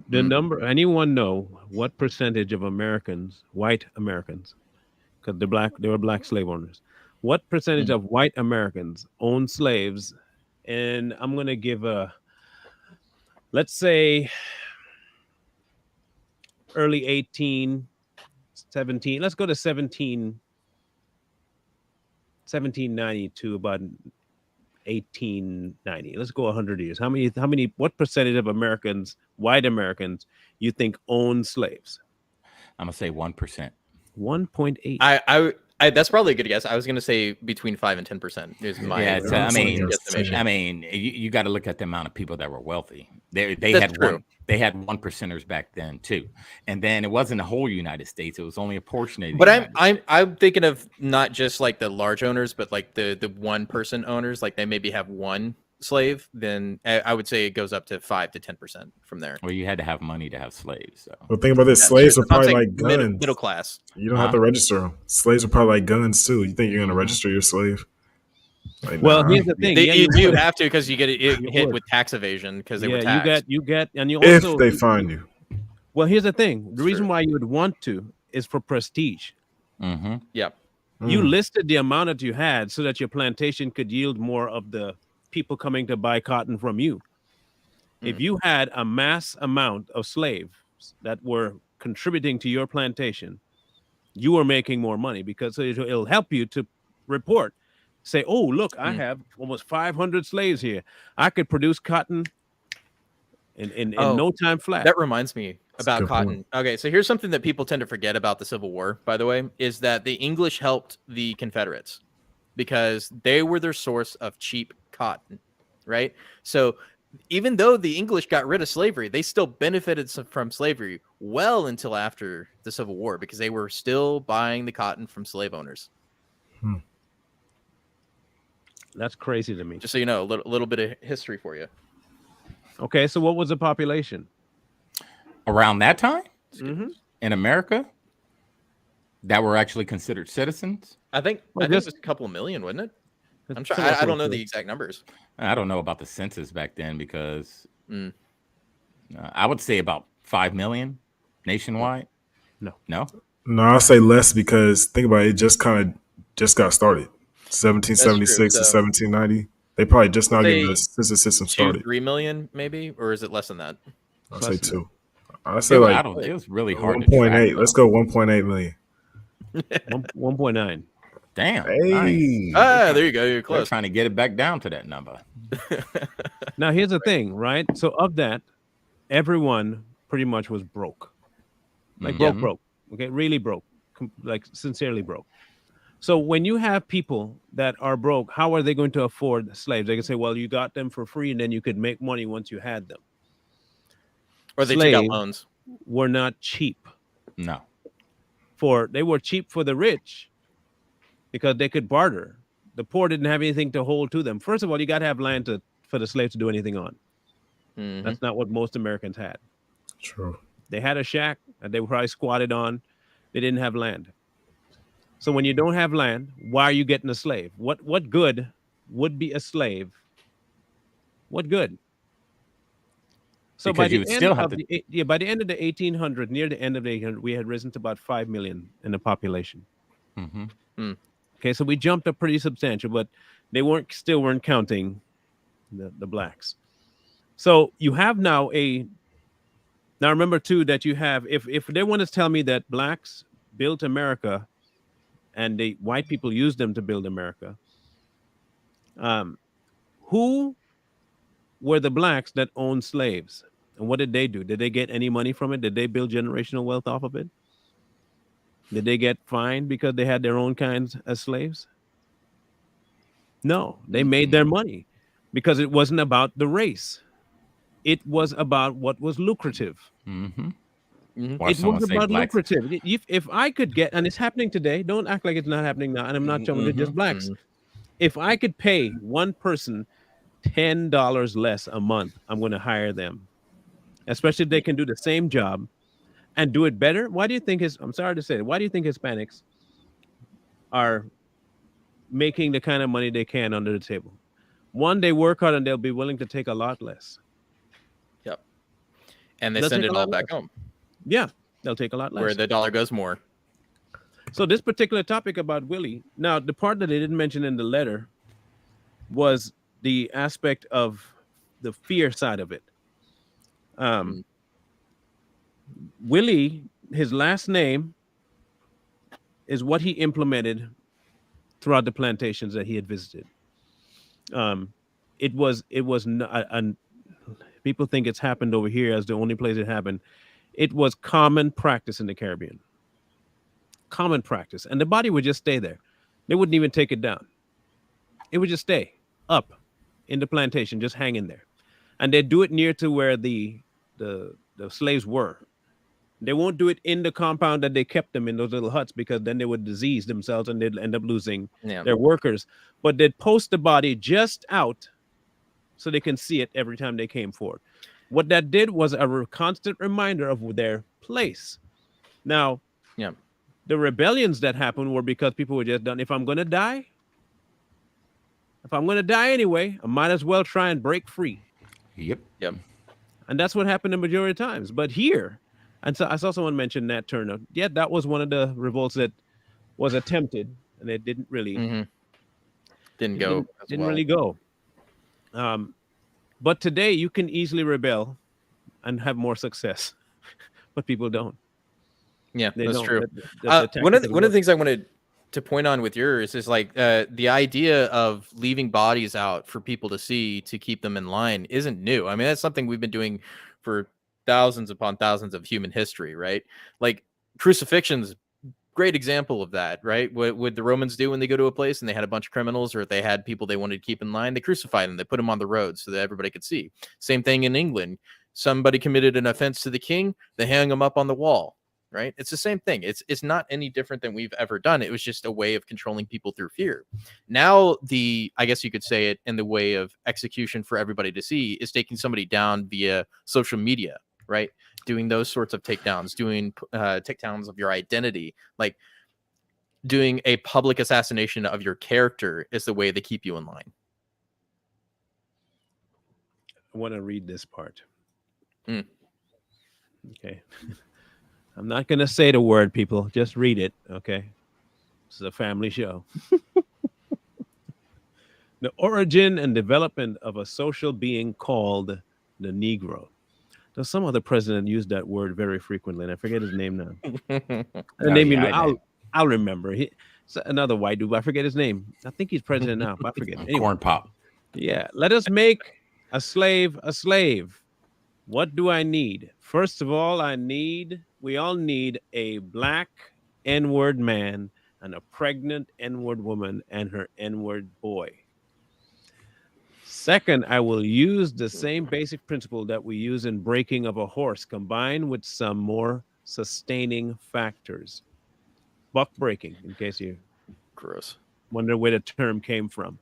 the number, anyone know what percentage of Americans, white Americans, because they were black slave owners, what percentage of white Americans own slaves? And I'm going to give let's say early 17, let's go to 1790 to about 1890. Let's go 100 years. What percentage of Americans, white Americans, you think own slaves? I'm gonna say 1%. 1.8. I that's probably a good guess. I was going to say between 5 and 10% is my I mean, estimation. you got to look at the amount of people that were wealthy. They That's had true. They had 1%ers back then too, and then it wasn't the whole United States. It was only a portion of. But I'm thinking of not just like the large owners, but like the one person owners. Like they maybe have one slave. Then I would say it goes up to 5 to 10% from there. Well, you had to have money to have slaves. So. Well, think about this: That's slaves true. are probably I'm like saying guns. middle class. You don't have to register them. Slaves are probably like guns too. You think you're going to register your slave? Like, Well, nah. here's the thing. You you would. have to because you get You hit would. with tax evasion because they Yeah, were taxed. you get, and you If also. they find you, Well, here's the thing. The reason True. why you would want to is for prestige. Mm-hmm. Yeah. You listed the amount that you had so that your plantation could yield more of the people coming to buy cotton from you. If you had a mass amount of slaves that were contributing to your plantation, you were making more money because it'll help you to report. Say, oh, look, I have almost 500 slaves here. I could produce cotton in no time flat. That reminds me about good cotton. point. Okay, so here's something that people tend to forget about the Civil War, by the way, is that the English helped the Confederates because they were their source of cheap cotton, right? So even though the English got rid of slavery, they still benefited from slavery well until after the Civil War because they were still buying the cotton from slave owners. That's crazy to me. Just so you know, a little bit of history for you. Okay, so what was the population? Around that time Mm-hmm. in America, that were actually considered citizens. I think it was a couple of million, wasn't it? I'm sure. I don't know the exact numbers. I don't know about the census back then because I would say about 5 million nationwide. No. No. no, I'll say less because think about it. It just got started. 1776 to So- 1790. They probably just now getting Say the census system 2, started. 3 million, maybe, or is it less than that? I'll say 2. I'll It say was, like it was really hard to 1.8. track, Let's though. go 1.8 million. 1.9. Damn. Nice. Hey, There you go. You're They're close. trying to get it back down to that number. Now, here's the thing, right? So of that, everyone pretty much was broke. Like broke. Okay, really broke. Like sincerely broke. So when you have people that are broke, how are they going to afford slaves? They can say, well, you got them for free and then you could make money once you had them. Or they took out Slaves loans. were not cheap. No. They were cheap for the rich because they could barter. The poor didn't have anything to hold to them. First of all, you got to have land for the slaves to do anything on. That's not what most Americans had. true. They had a shack that they were probably squatted on. They didn't have land. So when you don't have land, why are you getting a slave? What good would be a slave? What good? So Because you would still have to. by the end of the 1800, near the end of the 1800, we had risen to about 5 million in the population. Mm-hmm. Okay, so we jumped up pretty substantial, but they weren't counting the blacks. So you have now remember too that you have, if they want to tell me that blacks built America and the white people used them to build America, who were the blacks that owned slaves? And what did they do? Did they get any money from it? Did they build generational wealth off of it? Did they get fined because they had their own kinds as slaves? No, they made their money because it wasn't about the race. It was about what was lucrative. Mm-hmm. It was about lucrative. If I could get, and it's happening today, don't act like it's not happening now. And I'm not talking to just blacks. If I could pay one person $10 less a month, I'm going to hire them, especially if they can do the same job and do it better. Why do you think I'm sorry to say it, why do you think Hispanics are making the kind of money they can under the table? One, they work hard and they'll be willing to take a lot less. Yep. And they send it all back home. Yeah, they'll take a lot less. Where the dollar goes more. So this particular topic about Willie, now the part that they didn't mention in the letter was the aspect of the fear side of it. Willie, his last name is what he implemented throughout the plantations that he had visited. It was people think it's happened over here as the only place it happened. It was common practice in the Caribbean. Common practice. And the body would just stay there. They wouldn't even take it down. It would just stay up in the plantation, just hanging there. And they'd do it near to where the slaves were. They won't do it in the compound that they kept them in, those little huts, because then they would disease themselves and they'd end up losing their workers. But they'd post the body just out so they can see it every time they came forward. What that did was a constant reminder of their place. Now, the rebellions that happened were because people were just done. If I'm going to die anyway, I might as well try and break free. Yep. And that's what happened the majority of times. But here, and so I saw someone mention Nat Turner. Yeah, that was one of the revolts that was attempted, and it didn't really didn't really go. But today you can easily rebel and have more success, but people don't. Yeah, that's true. One of the things I wanted to point on with yours is like the idea of leaving bodies out for people to see to keep them in line isn't new. I mean, that's something we've been doing for thousands upon thousands of human history, right? Like crucifixion's great example of that, right? What would the Romans do when they go to a place and they had a bunch of criminals, or if they had people they wanted to keep in line? They crucified them. They put them on the road so that everybody could see. Same thing in England. Somebody committed an offense to the king, they hang them up on the wall, right? It's the same thing. It's not any different than we've ever done. It was just a way of controlling people through fear. Now, I guess you could say it in the way of execution for everybody to see is taking somebody down via social media, right? Doing those sorts of takedowns, doing takedowns of your identity, like doing a public assassination of your character is the way they keep you in line. I want to read this part. Okay. I'm not going to say the word, people. Just read it, okay? This is a family show. The origin and development of a social being called the Negro. There's some other president used that word very frequently, and I forget his name now. I'll remember. He's another white dude, but I forget his name. I think he's president now, but I forget. Anyway. Corn Pop. Yeah. Let us make a slave a slave. What do I need? First of all, we all need a black N-word man and a pregnant N-word woman and her N-word boy. Second, I will use the same basic principle that we use in breaking of a horse, combined with some more sustaining factors. Buck breaking, in case you wonder where the term came from.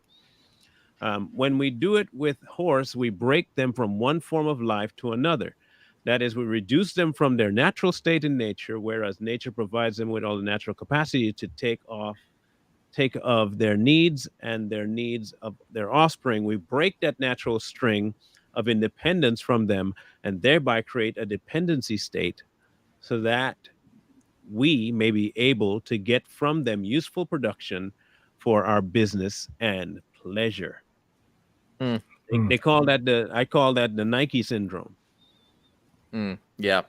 When we do it with horse, we break them from one form of life to another. That is, we reduce them from their natural state in nature, whereas nature provides them with all the natural capacity to take of their needs and their needs of their offspring. We break that natural string of independence from them, and thereby create a dependency state so that we may be able to get from them useful production for our business and pleasure. Mm. They call that I call that the Nike syndrome. Yeah.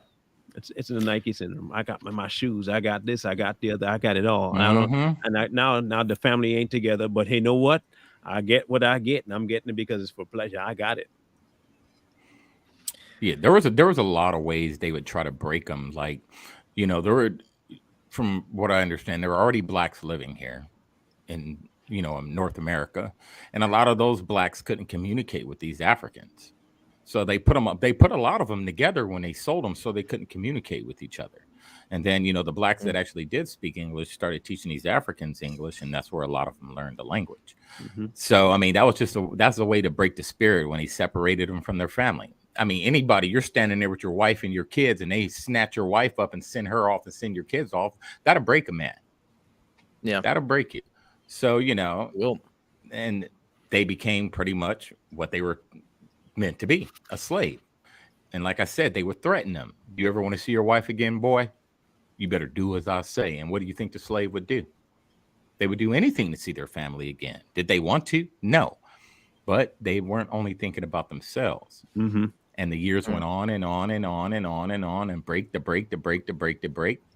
It's the Nike syndrome. I got my shoes. I got this. I got the other. I got it all. I don't. Mhm. And now the family ain't together. But hey, know what? I get what I get, and I'm getting it because it's for pleasure. I got it. Yeah, there was a lot of ways they would try to break them. Like, there were, from what I understand, there were already blacks living here in in North America, and a lot of those blacks couldn't communicate with these Africans. So they put them up. They put a lot of them together when they sold them, so they couldn't communicate with each other. And then the blacks that actually did speak English started teaching these Africans English, and that's where a lot of them learned the language. Mm-hmm. So I mean, that was that's a way to break the spirit when he separated them from their family. I mean, anybody, you're standing there with your wife and your kids, and they snatch your wife up and send her off and send your kids off. That'll break a man. Yeah, that'll break you. So will. And they became pretty much what they were meant to be, a slave. And like I said, they would threaten them. You ever want to see your wife again, boy? You better do as I say. And what do you think the slave would do? They would do anything to see their family again. Did they want to? No. But they weren't only thinking about themselves. Mm-hmm. And the years went on and on and on and on and on, and break.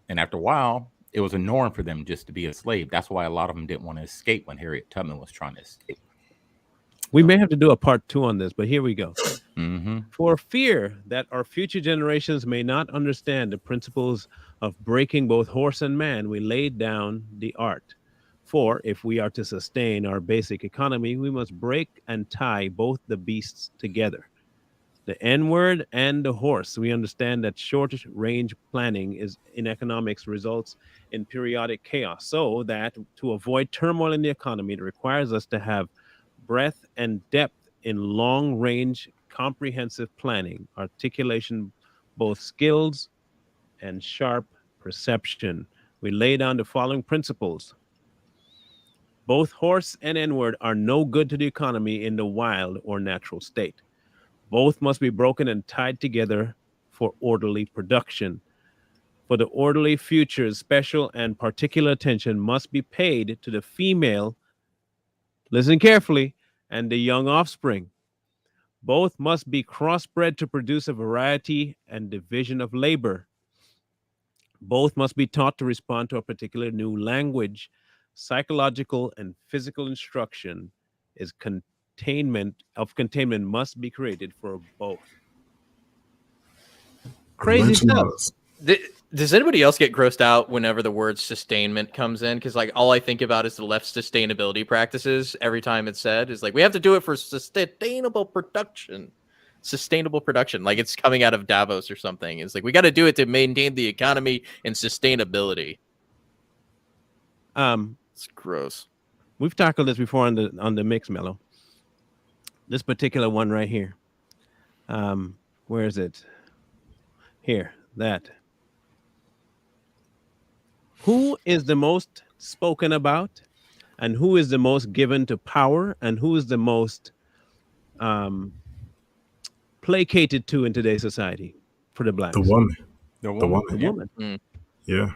And after a while, it was a norm for them just to be a slave. That's why a lot of them didn't want to escape when Harriet Tubman was trying to escape. We may have to do a part 2 on this, but here we go. Mm-hmm. For fear that our future generations may not understand the principles of breaking both horse and man, we laid down the art. For if we are to sustain our basic economy, we must break and tie both the beasts together, the N-word and the horse. We understand that short-range planning in economics results in periodic chaos, so that to avoid turmoil in the economy, it requires us to have breadth and depth in long-range comprehensive planning, articulation, both skills and sharp perception. We lay down the following principles. Both horse and N-word are no good to the economy in the wild or natural state. Both must be broken and tied together for orderly production. For the orderly future, special and particular attention must be paid to the female, listen carefully, and the young offspring. Both must be crossbred to produce a variety and division of labor. Both must be taught to respond to a particular new language. Psychological and physical instruction is containment must be created for both. Crazy stuff. Does anybody else get grossed out whenever the word sustainment comes in? Because like all I think about is the left sustainability practices every time it's said. Is like we have to do it for sustainable production. Sustainable production, like it's coming out of Davos or something. It's like we got to do it to maintain the economy and sustainability. It's gross. We've tackled this before on the mix, Mellow. This particular one right here. Where is it? Here, that. Who is the most spoken about, and who is the most given to power, and who is the most placated to in today's society for the blacks? The woman. The woman. Woman. Yeah.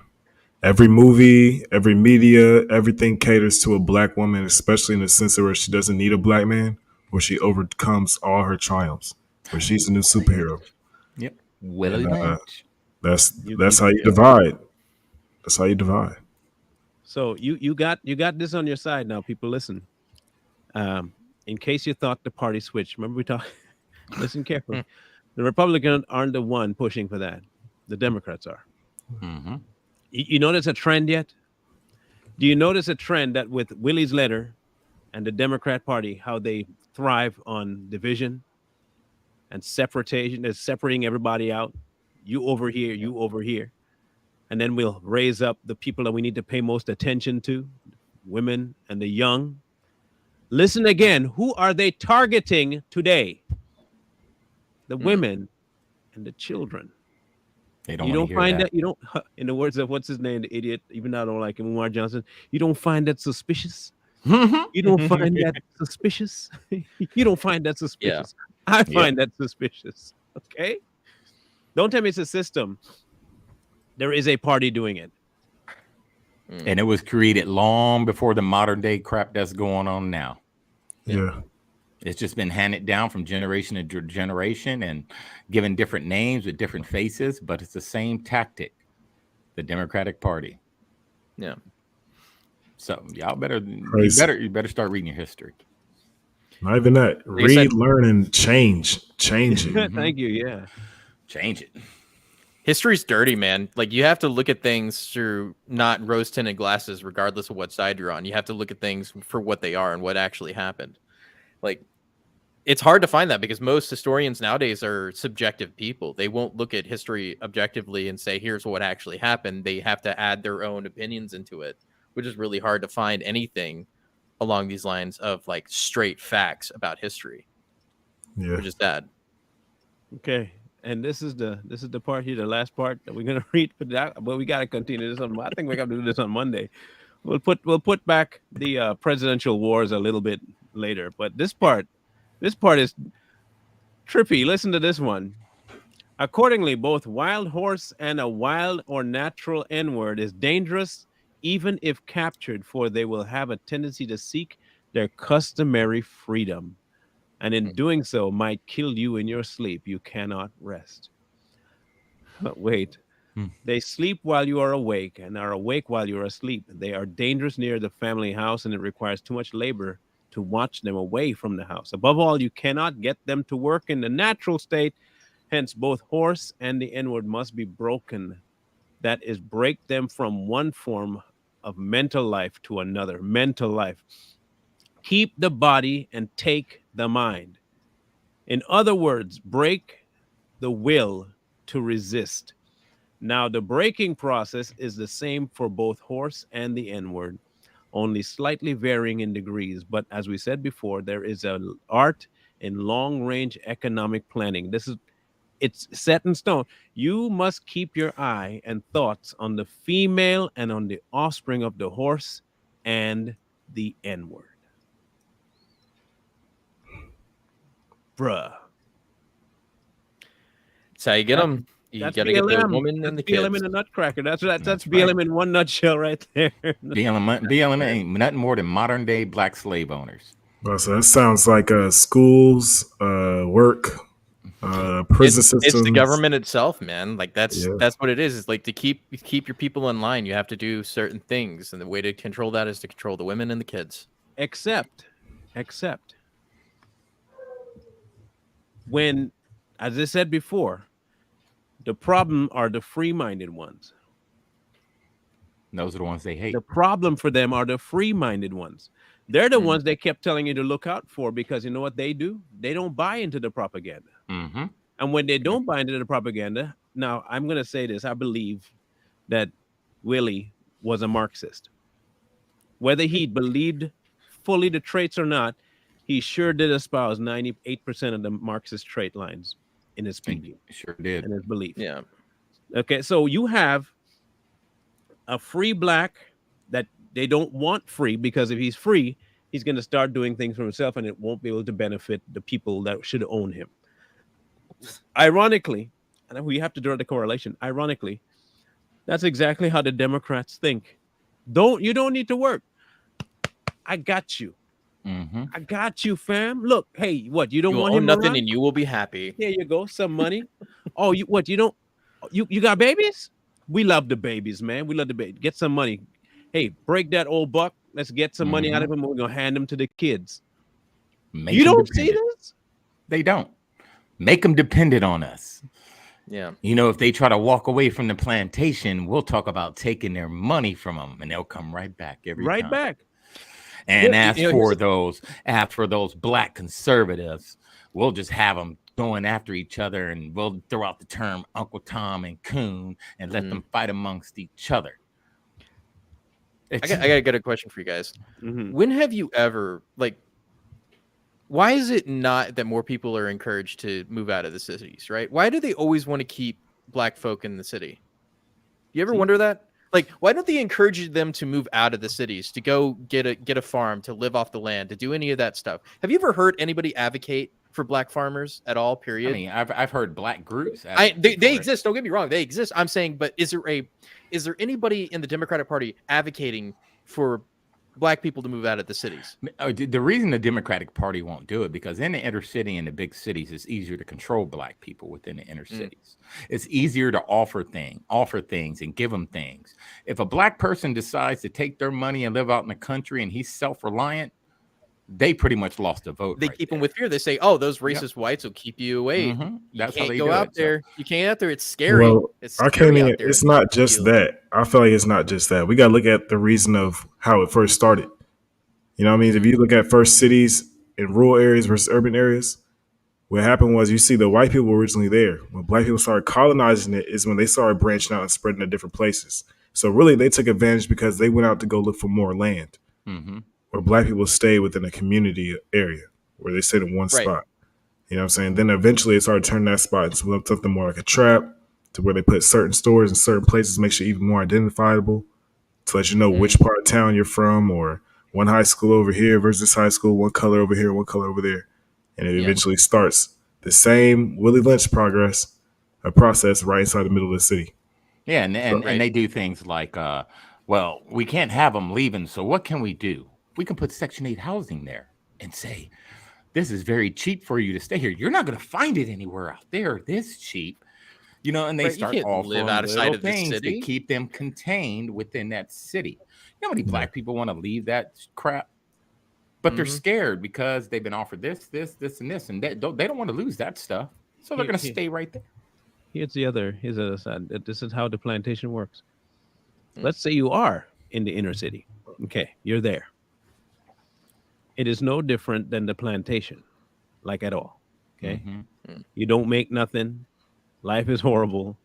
Every movie, every media, everything caters to a black woman, especially in the sense of where she doesn't need a black man, where she overcomes all her triumphs, where she's the new superhero. Yep. Willie Lynch. That's how you divide. That's how you divide. So you got this on your side now, people. Listen. In case you thought the party switched, remember we talked. Listen carefully. The Republicans aren't the one pushing for that. The Democrats are. Mm-hmm. You notice a trend yet? Do you notice a trend that with Willie's letter and the Democrat Party, how they thrive on division and separation? They're separating everybody out. You over here, you over here. And then we'll raise up the people that we need to pay most attention to, women and the young. Listen again. Who are they targeting today? The women and the children. They don't. You don't find that. You don't. In the words of what's his name, the idiot. Even though I don't like him, Umar Johnson. You don't find that suspicious. You don't find that suspicious. You don't find that suspicious. I find that suspicious. Okay? Don't tell me it's a system. There is a party doing it. And it was created long before the modern day crap that's going on now. Yeah. It's just been handed down from generation to generation and given different names with different faces, but it's the same tactic. The Democratic Party. Yeah. So y'all Crazy. you better start reading your history. Not even that. I Read, said- learn, and change. Change it. Thank you. Yeah. Change it. History's dirty, man. Like, you have to look at things through not rose-tinted glasses, regardless of what side you're on. You have to look at things for what they are and what actually happened. Like, it's hard to find that because most historians nowadays are subjective people. They won't look at history objectively and say, here's what actually happened. They have to add their own opinions into it, which is really hard to find anything along these lines of like straight facts about history, Yeah. which is sad. Okay. And this is the part here, the last part that we're gonna read. But we gotta continue this on. I think we're gonna do this on Monday. We'll put back the presidential wars a little bit later. But this part is trippy. Listen to this one. Accordingly, both wild horse and a wild or natural N-word is dangerous, even if captured, for they will have a tendency to seek their customary freedom, and in doing so might kill you in your sleep. You cannot rest. But wait. They sleep while you are awake and are awake while you are asleep. They are dangerous near the family house, and it requires too much labor to watch them away from the house. Above all, you cannot get them to work in the natural state. Hence, both horse and the N-word must be broken. That is, break them from one form of mental life to another. Mental life. Keep the body and take the mind. In other words, break the will to resist. Now, the breaking process is the same for both horse and the N-word, only slightly varying in degrees. But as we said before, there is an art in long-range economic planning. It's set in stone. You must keep your eye and thoughts on the female and on the offspring of the horse and the N-word. Bruh. That's how you get them. You That's got to get the BLM. woman and the That's BLM kids. in a nutcracker. That's That's BLM right. in one nutshell right there. BLM ain't nothing more than modern day black slave owners. Well, so that sounds like schools, work, prison systems. It's the government itself, man. Like that's Yeah. what it is. It's like to keep your people in line, you have to do certain things, and the way to control that is to control the women and the kids. Except when, as I said before, the problem are the free-minded ones. Those are the ones they hate. The problem for them are the free-minded ones. They're the ones they kept telling you to look out for, because you know what they do? They don't buy into the propaganda. Mm-hmm. And when they don't buy into the propaganda, now I'm going to say this. I believe that Willie was a Marxist. Whether he believed fully the traits or not, he sure did espouse 98% of the Marxist trait lines in his speaking. Sure did. And his belief. Yeah. Okay, so you have a free black that they don't want free, because if he's free, he's going to start doing things for himself, and it won't be able to benefit the people that should own him. Ironically, and we have to draw the correlation, ironically, that's exactly how the Democrats think. You don't need to work. I got you. Mm-hmm. I got you, fam. Look, hey, what, you don't You want own him nothing around? and you will be happy. Here you go, some money. Oh, you don't, you got babies? We love the babies, man. We love the babies. Get some money. Hey, break that old buck. Let's get some money out of him. We're gonna hand them to the kids. Make You them don't see dependent. this? They don't. Make them dependent on us. Yeah. You know, if they try to walk away from the plantation, we'll talk about taking their money from them, and they'll come right back every Right time. back. And Yeah, as for those black conservatives, we'll just have them going after each other, and we'll throw out the term Uncle Tom and Coon and let them fight amongst each other. I gotta get a question for you guys. Mhm. When have you ever, like, why is it not that more people are encouraged to move out of the cities, right? Why do they always want to keep black folk in the city? You ever wonder that? Like, why don't they encourage them to move out of the cities, to go get a farm, to live off the land, to do any of that stuff? Have you ever heard anybody advocate for black farmers at all, period. I mean, I've heard black groups. They exist. Don't get me wrong, they exist. I'm saying, but is there anybody in the Democratic Party advocating for black people to move out of the cities? The reason the Democratic Party won't do it because in the inner city and the big cities, it's easier to control black people within the inner cities. It's easier to offer things and give them things. If a black person decides to take their money and live out in the country and he's self-reliant, they pretty much lost a vote. They keep them with fear. They say, "Oh, those racist whites will keep you away. That's you how can't they go do out it, there. You can't out there. It's scary." Well, It's I scary can't out even. there. It's not just that. I feel like it's not just that. We got to look at the reason of how it first started. You know what I mean? If you look at first cities in rural areas versus urban areas, what happened was you see the white people were originally there. When black people started colonizing it is when they started branching out and spreading to different places. So really they took advantage because they went out to go look for more land where black people stayed within a community area where they stayed in one spot. You know what I'm saying? Then eventually it started turning that spot into something more like a trap to where they put certain stores in certain places, makes you even more identifiable to let you know which part of town you're from or one high school over here versus this high school, one color over here, one color over there. And it eventually starts the same Willie Lynch a process right inside the middle of the city. Yeah, and they do things like, well, we can't have them leaving, so what can we do? We can put Section 8 housing there and say, this is very cheap for you to stay here. You're not going to find it anywhere out there this cheap. You know, and they start offering little things to keep them contained within that city. You know how many black people want to leave that crap? But they're scared because they've been offered this, and they don't want to lose that stuff. So they're going to stay right there. Here's the other side. This is how the plantation works. Let's say you are in the inner city. Okay, you're there. It is no different than the plantation, like at all. Okay, you don't make nothing. Life is horrible.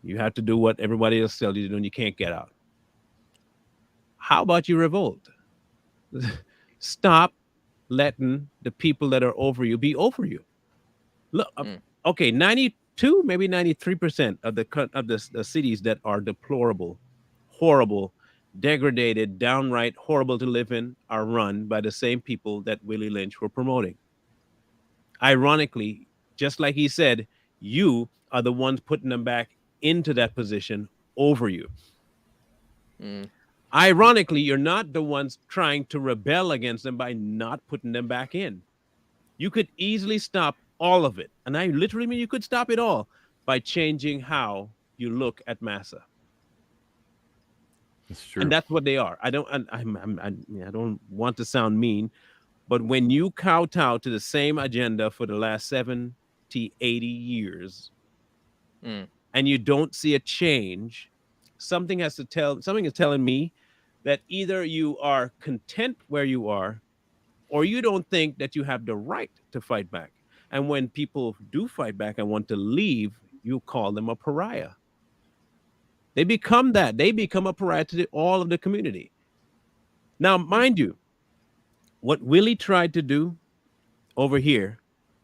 You have to do what everybody else tells you to do, and you can't get out. How about you revolt? Stop letting the people that are over you be over you. Look, okay, 92, maybe 93% of the cities that are deplorable, horrible, degraded, downright horrible to live in are run by the same people that Willie Lynch were promoting. Ironically, just like he said, you are the ones putting them back into that position over you. Ironically, you're not the ones trying to rebel against them by not putting them back in. You could easily stop all of it. And I literally mean you could stop it all by changing how you look at massa. That's true. And that's what they are. I don't want to sound mean, but when you kowtow to the same agenda for the last 70, 80 years, and you don't see a change, something is telling me that either you are content where you are, or you don't think that you have the right to fight back. And when people do fight back and want to leave, you call them a pariah. They become that. They become a pariah to all of the community. Now, mind you, what Willie tried to do over here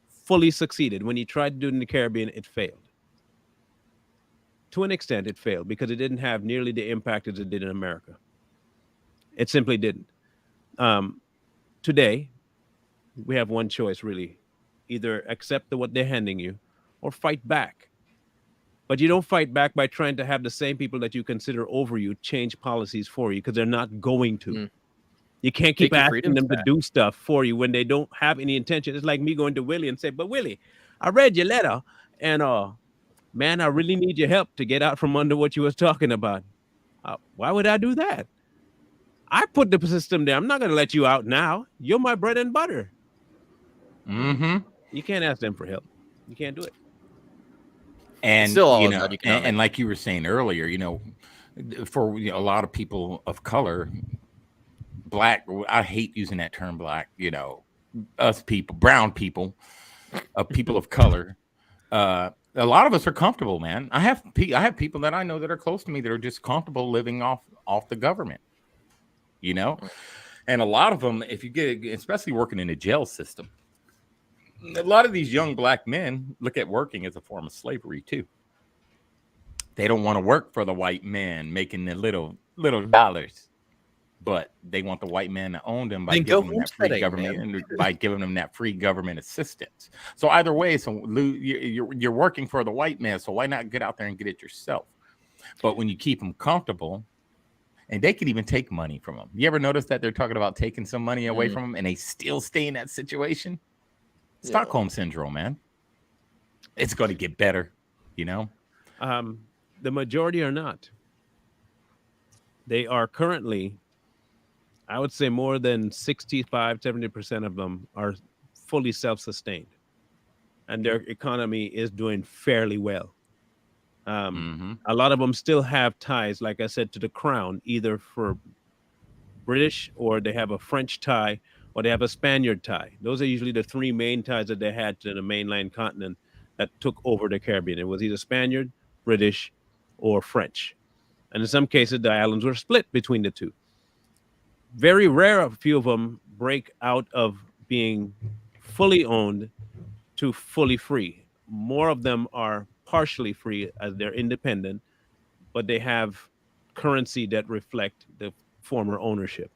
fully succeeded. When he tried to do it in the Caribbean, it failed. To an extent, it failed because it didn't have nearly the impact as it did in America. It simply didn't. Today, we have one choice, really. Either accept what they're handing you or fight back. But you don't fight back by trying to have the same people that you consider over you change policies for you, because they're not going to. You can't keep asking them to do stuff for you when they don't have any intention. It's like me going to Willie and say, but Willie, I read your letter and man, I really need your help to get out from under what you was talking about. Why would I do that? I put the system there. I'm not going to let you out now. You're my bread and butter. You can't ask them for help. You can't do it. And still all you know, about and like you were saying earlier, you know, for a lot of people of color, black, I hate using that term black, you know, us people, brown people, people of color, a lot of us are comfortable, man. I have people that I know that are close to me that are just comfortable living off the government, you know, and a lot of them, if you get, especially working in the jail system, a lot of these young black men look at working as a form of slavery too. They don't want to work for the white man making the little dollars. but they want the white man to own them by Then go giving them that free homesteading, government man. and by giving them that free government assistance. So either way, so you're working for the white man, so why not get out there and get it yourself? But when you keep them comfortable, and they can even take money from them. You ever notice that they're talking about taking some money away from them, and they still stay in that situation? Yeah. Stockholm syndrome, man. It's going to get better, you know. The majority are not. They are currently, I would say, more than 65-70% of them are fully self-sustained, and their economy is doing fairly well. A lot of them still have ties, like I said, to the crown, either for British, or they have a French tie, or they have a Spaniard tie. Those are usually the three main ties that they had to the mainland continent that took over the Caribbean. It was either Spaniard, British, or French. And in some cases, the islands were split between the two. Very rare, a few of them break out of being fully owned to fully free. More of them are partially free as they're independent, but they have currency that reflect the former ownership.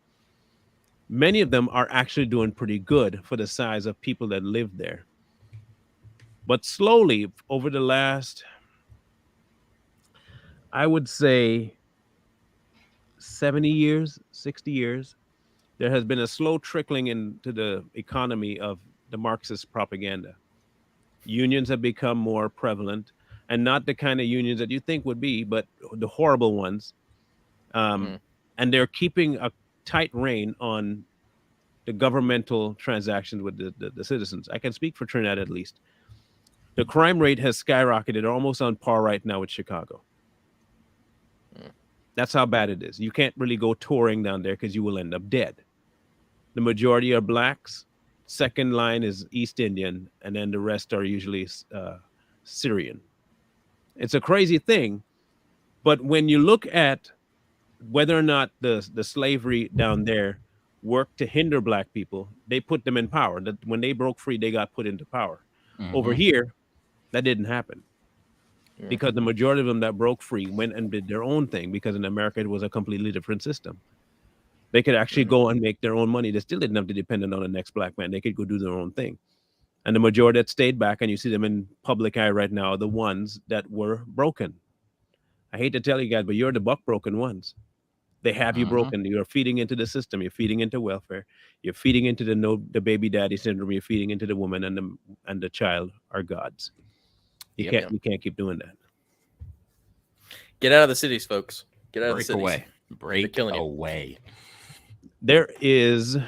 Many of them are actually doing pretty good for the size of people that live there. But slowly, over the last, I would say, 70 years, 60 years, there has been a slow trickling into the economy of the Marxist propaganda. Unions have become more prevalent, and not the kind of unions that you think would be, but the horrible ones. And they're keeping a tight rein on the governmental transactions with the citizens. I can speak for Trinidad at least. The crime rate has skyrocketed, almost on par right now with Chicago. That's how bad it is. You can't really go touring down there because you will end up dead. The majority are blacks. Second line is East Indian, and then the rest are usually Syrian. It's a crazy thing, but when you look at whether or not the slavery down there worked to hinder black people, they put them in power. That when they broke free, they got put into power. Over here, that didn't happen. Because the majority of them that broke free went and did their own thing, because in America it was a completely different system. They could actually go and make their own money. They still didn't have to depend on the next black man. They could go do their own thing. And the majority that stayed back, and you see them in public eye right now, are the ones that were broken. I hate to tell you guys, but you're the buck broken ones. They have you broken. You're feeding into the system. You're feeding into welfare. You're feeding into the baby daddy syndrome. You're feeding into the woman and the child are gods. You can't keep doing that. Get out of the cities, folks. Get out of the cities. Away. Break away. There is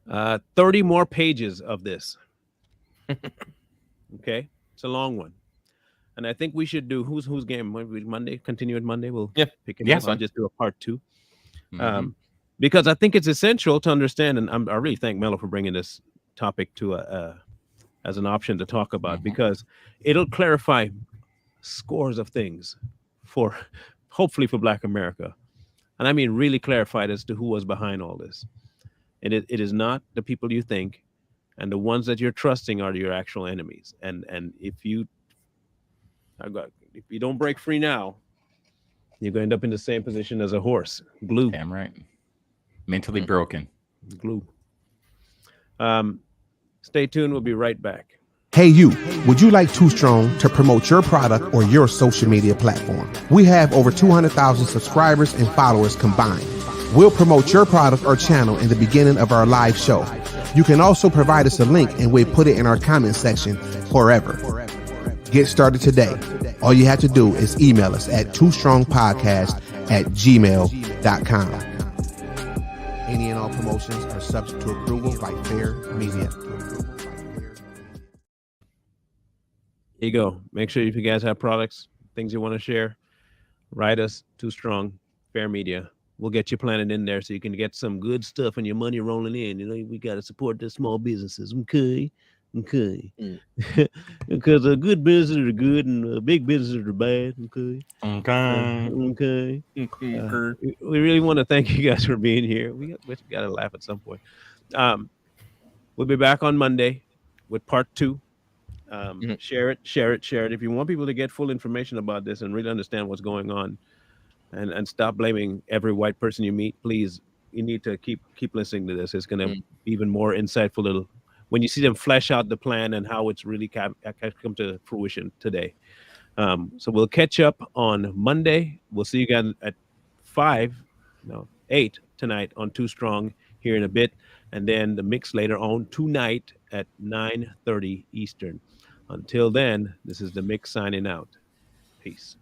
30 more pages of this. Okay, it's a long one, and I think we should do who's game Monday. Continue it Monday. We'll pick it up. I'll just do a part 2, because I think it's essential to understand. And I really thank Mello for bringing this topic to as an option to talk about, because it'll clarify scores of things for hopefully for Black America. And I mean really clarified as to who was behind all this. And it is not the people you think, and the ones that you're trusting are your actual enemies. And if you don't break free now, you're going to end up in the same position as a horse. Glue. Damn right. Mentally broken. Glue. Stay tuned. We'll be right back. Hey you, would you like Too Strong to promote your product or your social media platform? We have over 200,000 subscribers and followers combined. We'll promote your product or channel in the beginning of our live show. You can also provide us a link and we'll put it in our comment section forever. Get started today. All you have to do is email us at toostrongpodcast@gmail.com. Any and all promotions are subject to approval by Fair Media. Here you go. Make sure if you guys have products, things you want to share, write us. Too Strong, Fair Media. We'll get you planted in there so you can get some good stuff and your money rolling in. You know, we got to support the small businesses. Okay. Because good businesses are good and big businesses are bad. Okay. We really want to thank you guys for being here. We got to laugh at some point. We'll be back on Monday with part 2. Share it. If you want people to get full information about this and really understand what's going on, and stop blaming every white person you meet. Please, you need to keep listening to this. It's going to Mm. be even more insightful when you see them flesh out the plan and how it's really come to fruition today. So we'll catch up on Monday. We'll see you again at 8 tonight on Too Strong here in a bit, and then the mix later on tonight at 9:30 Eastern. Until then, this is the mix signing out. Peace.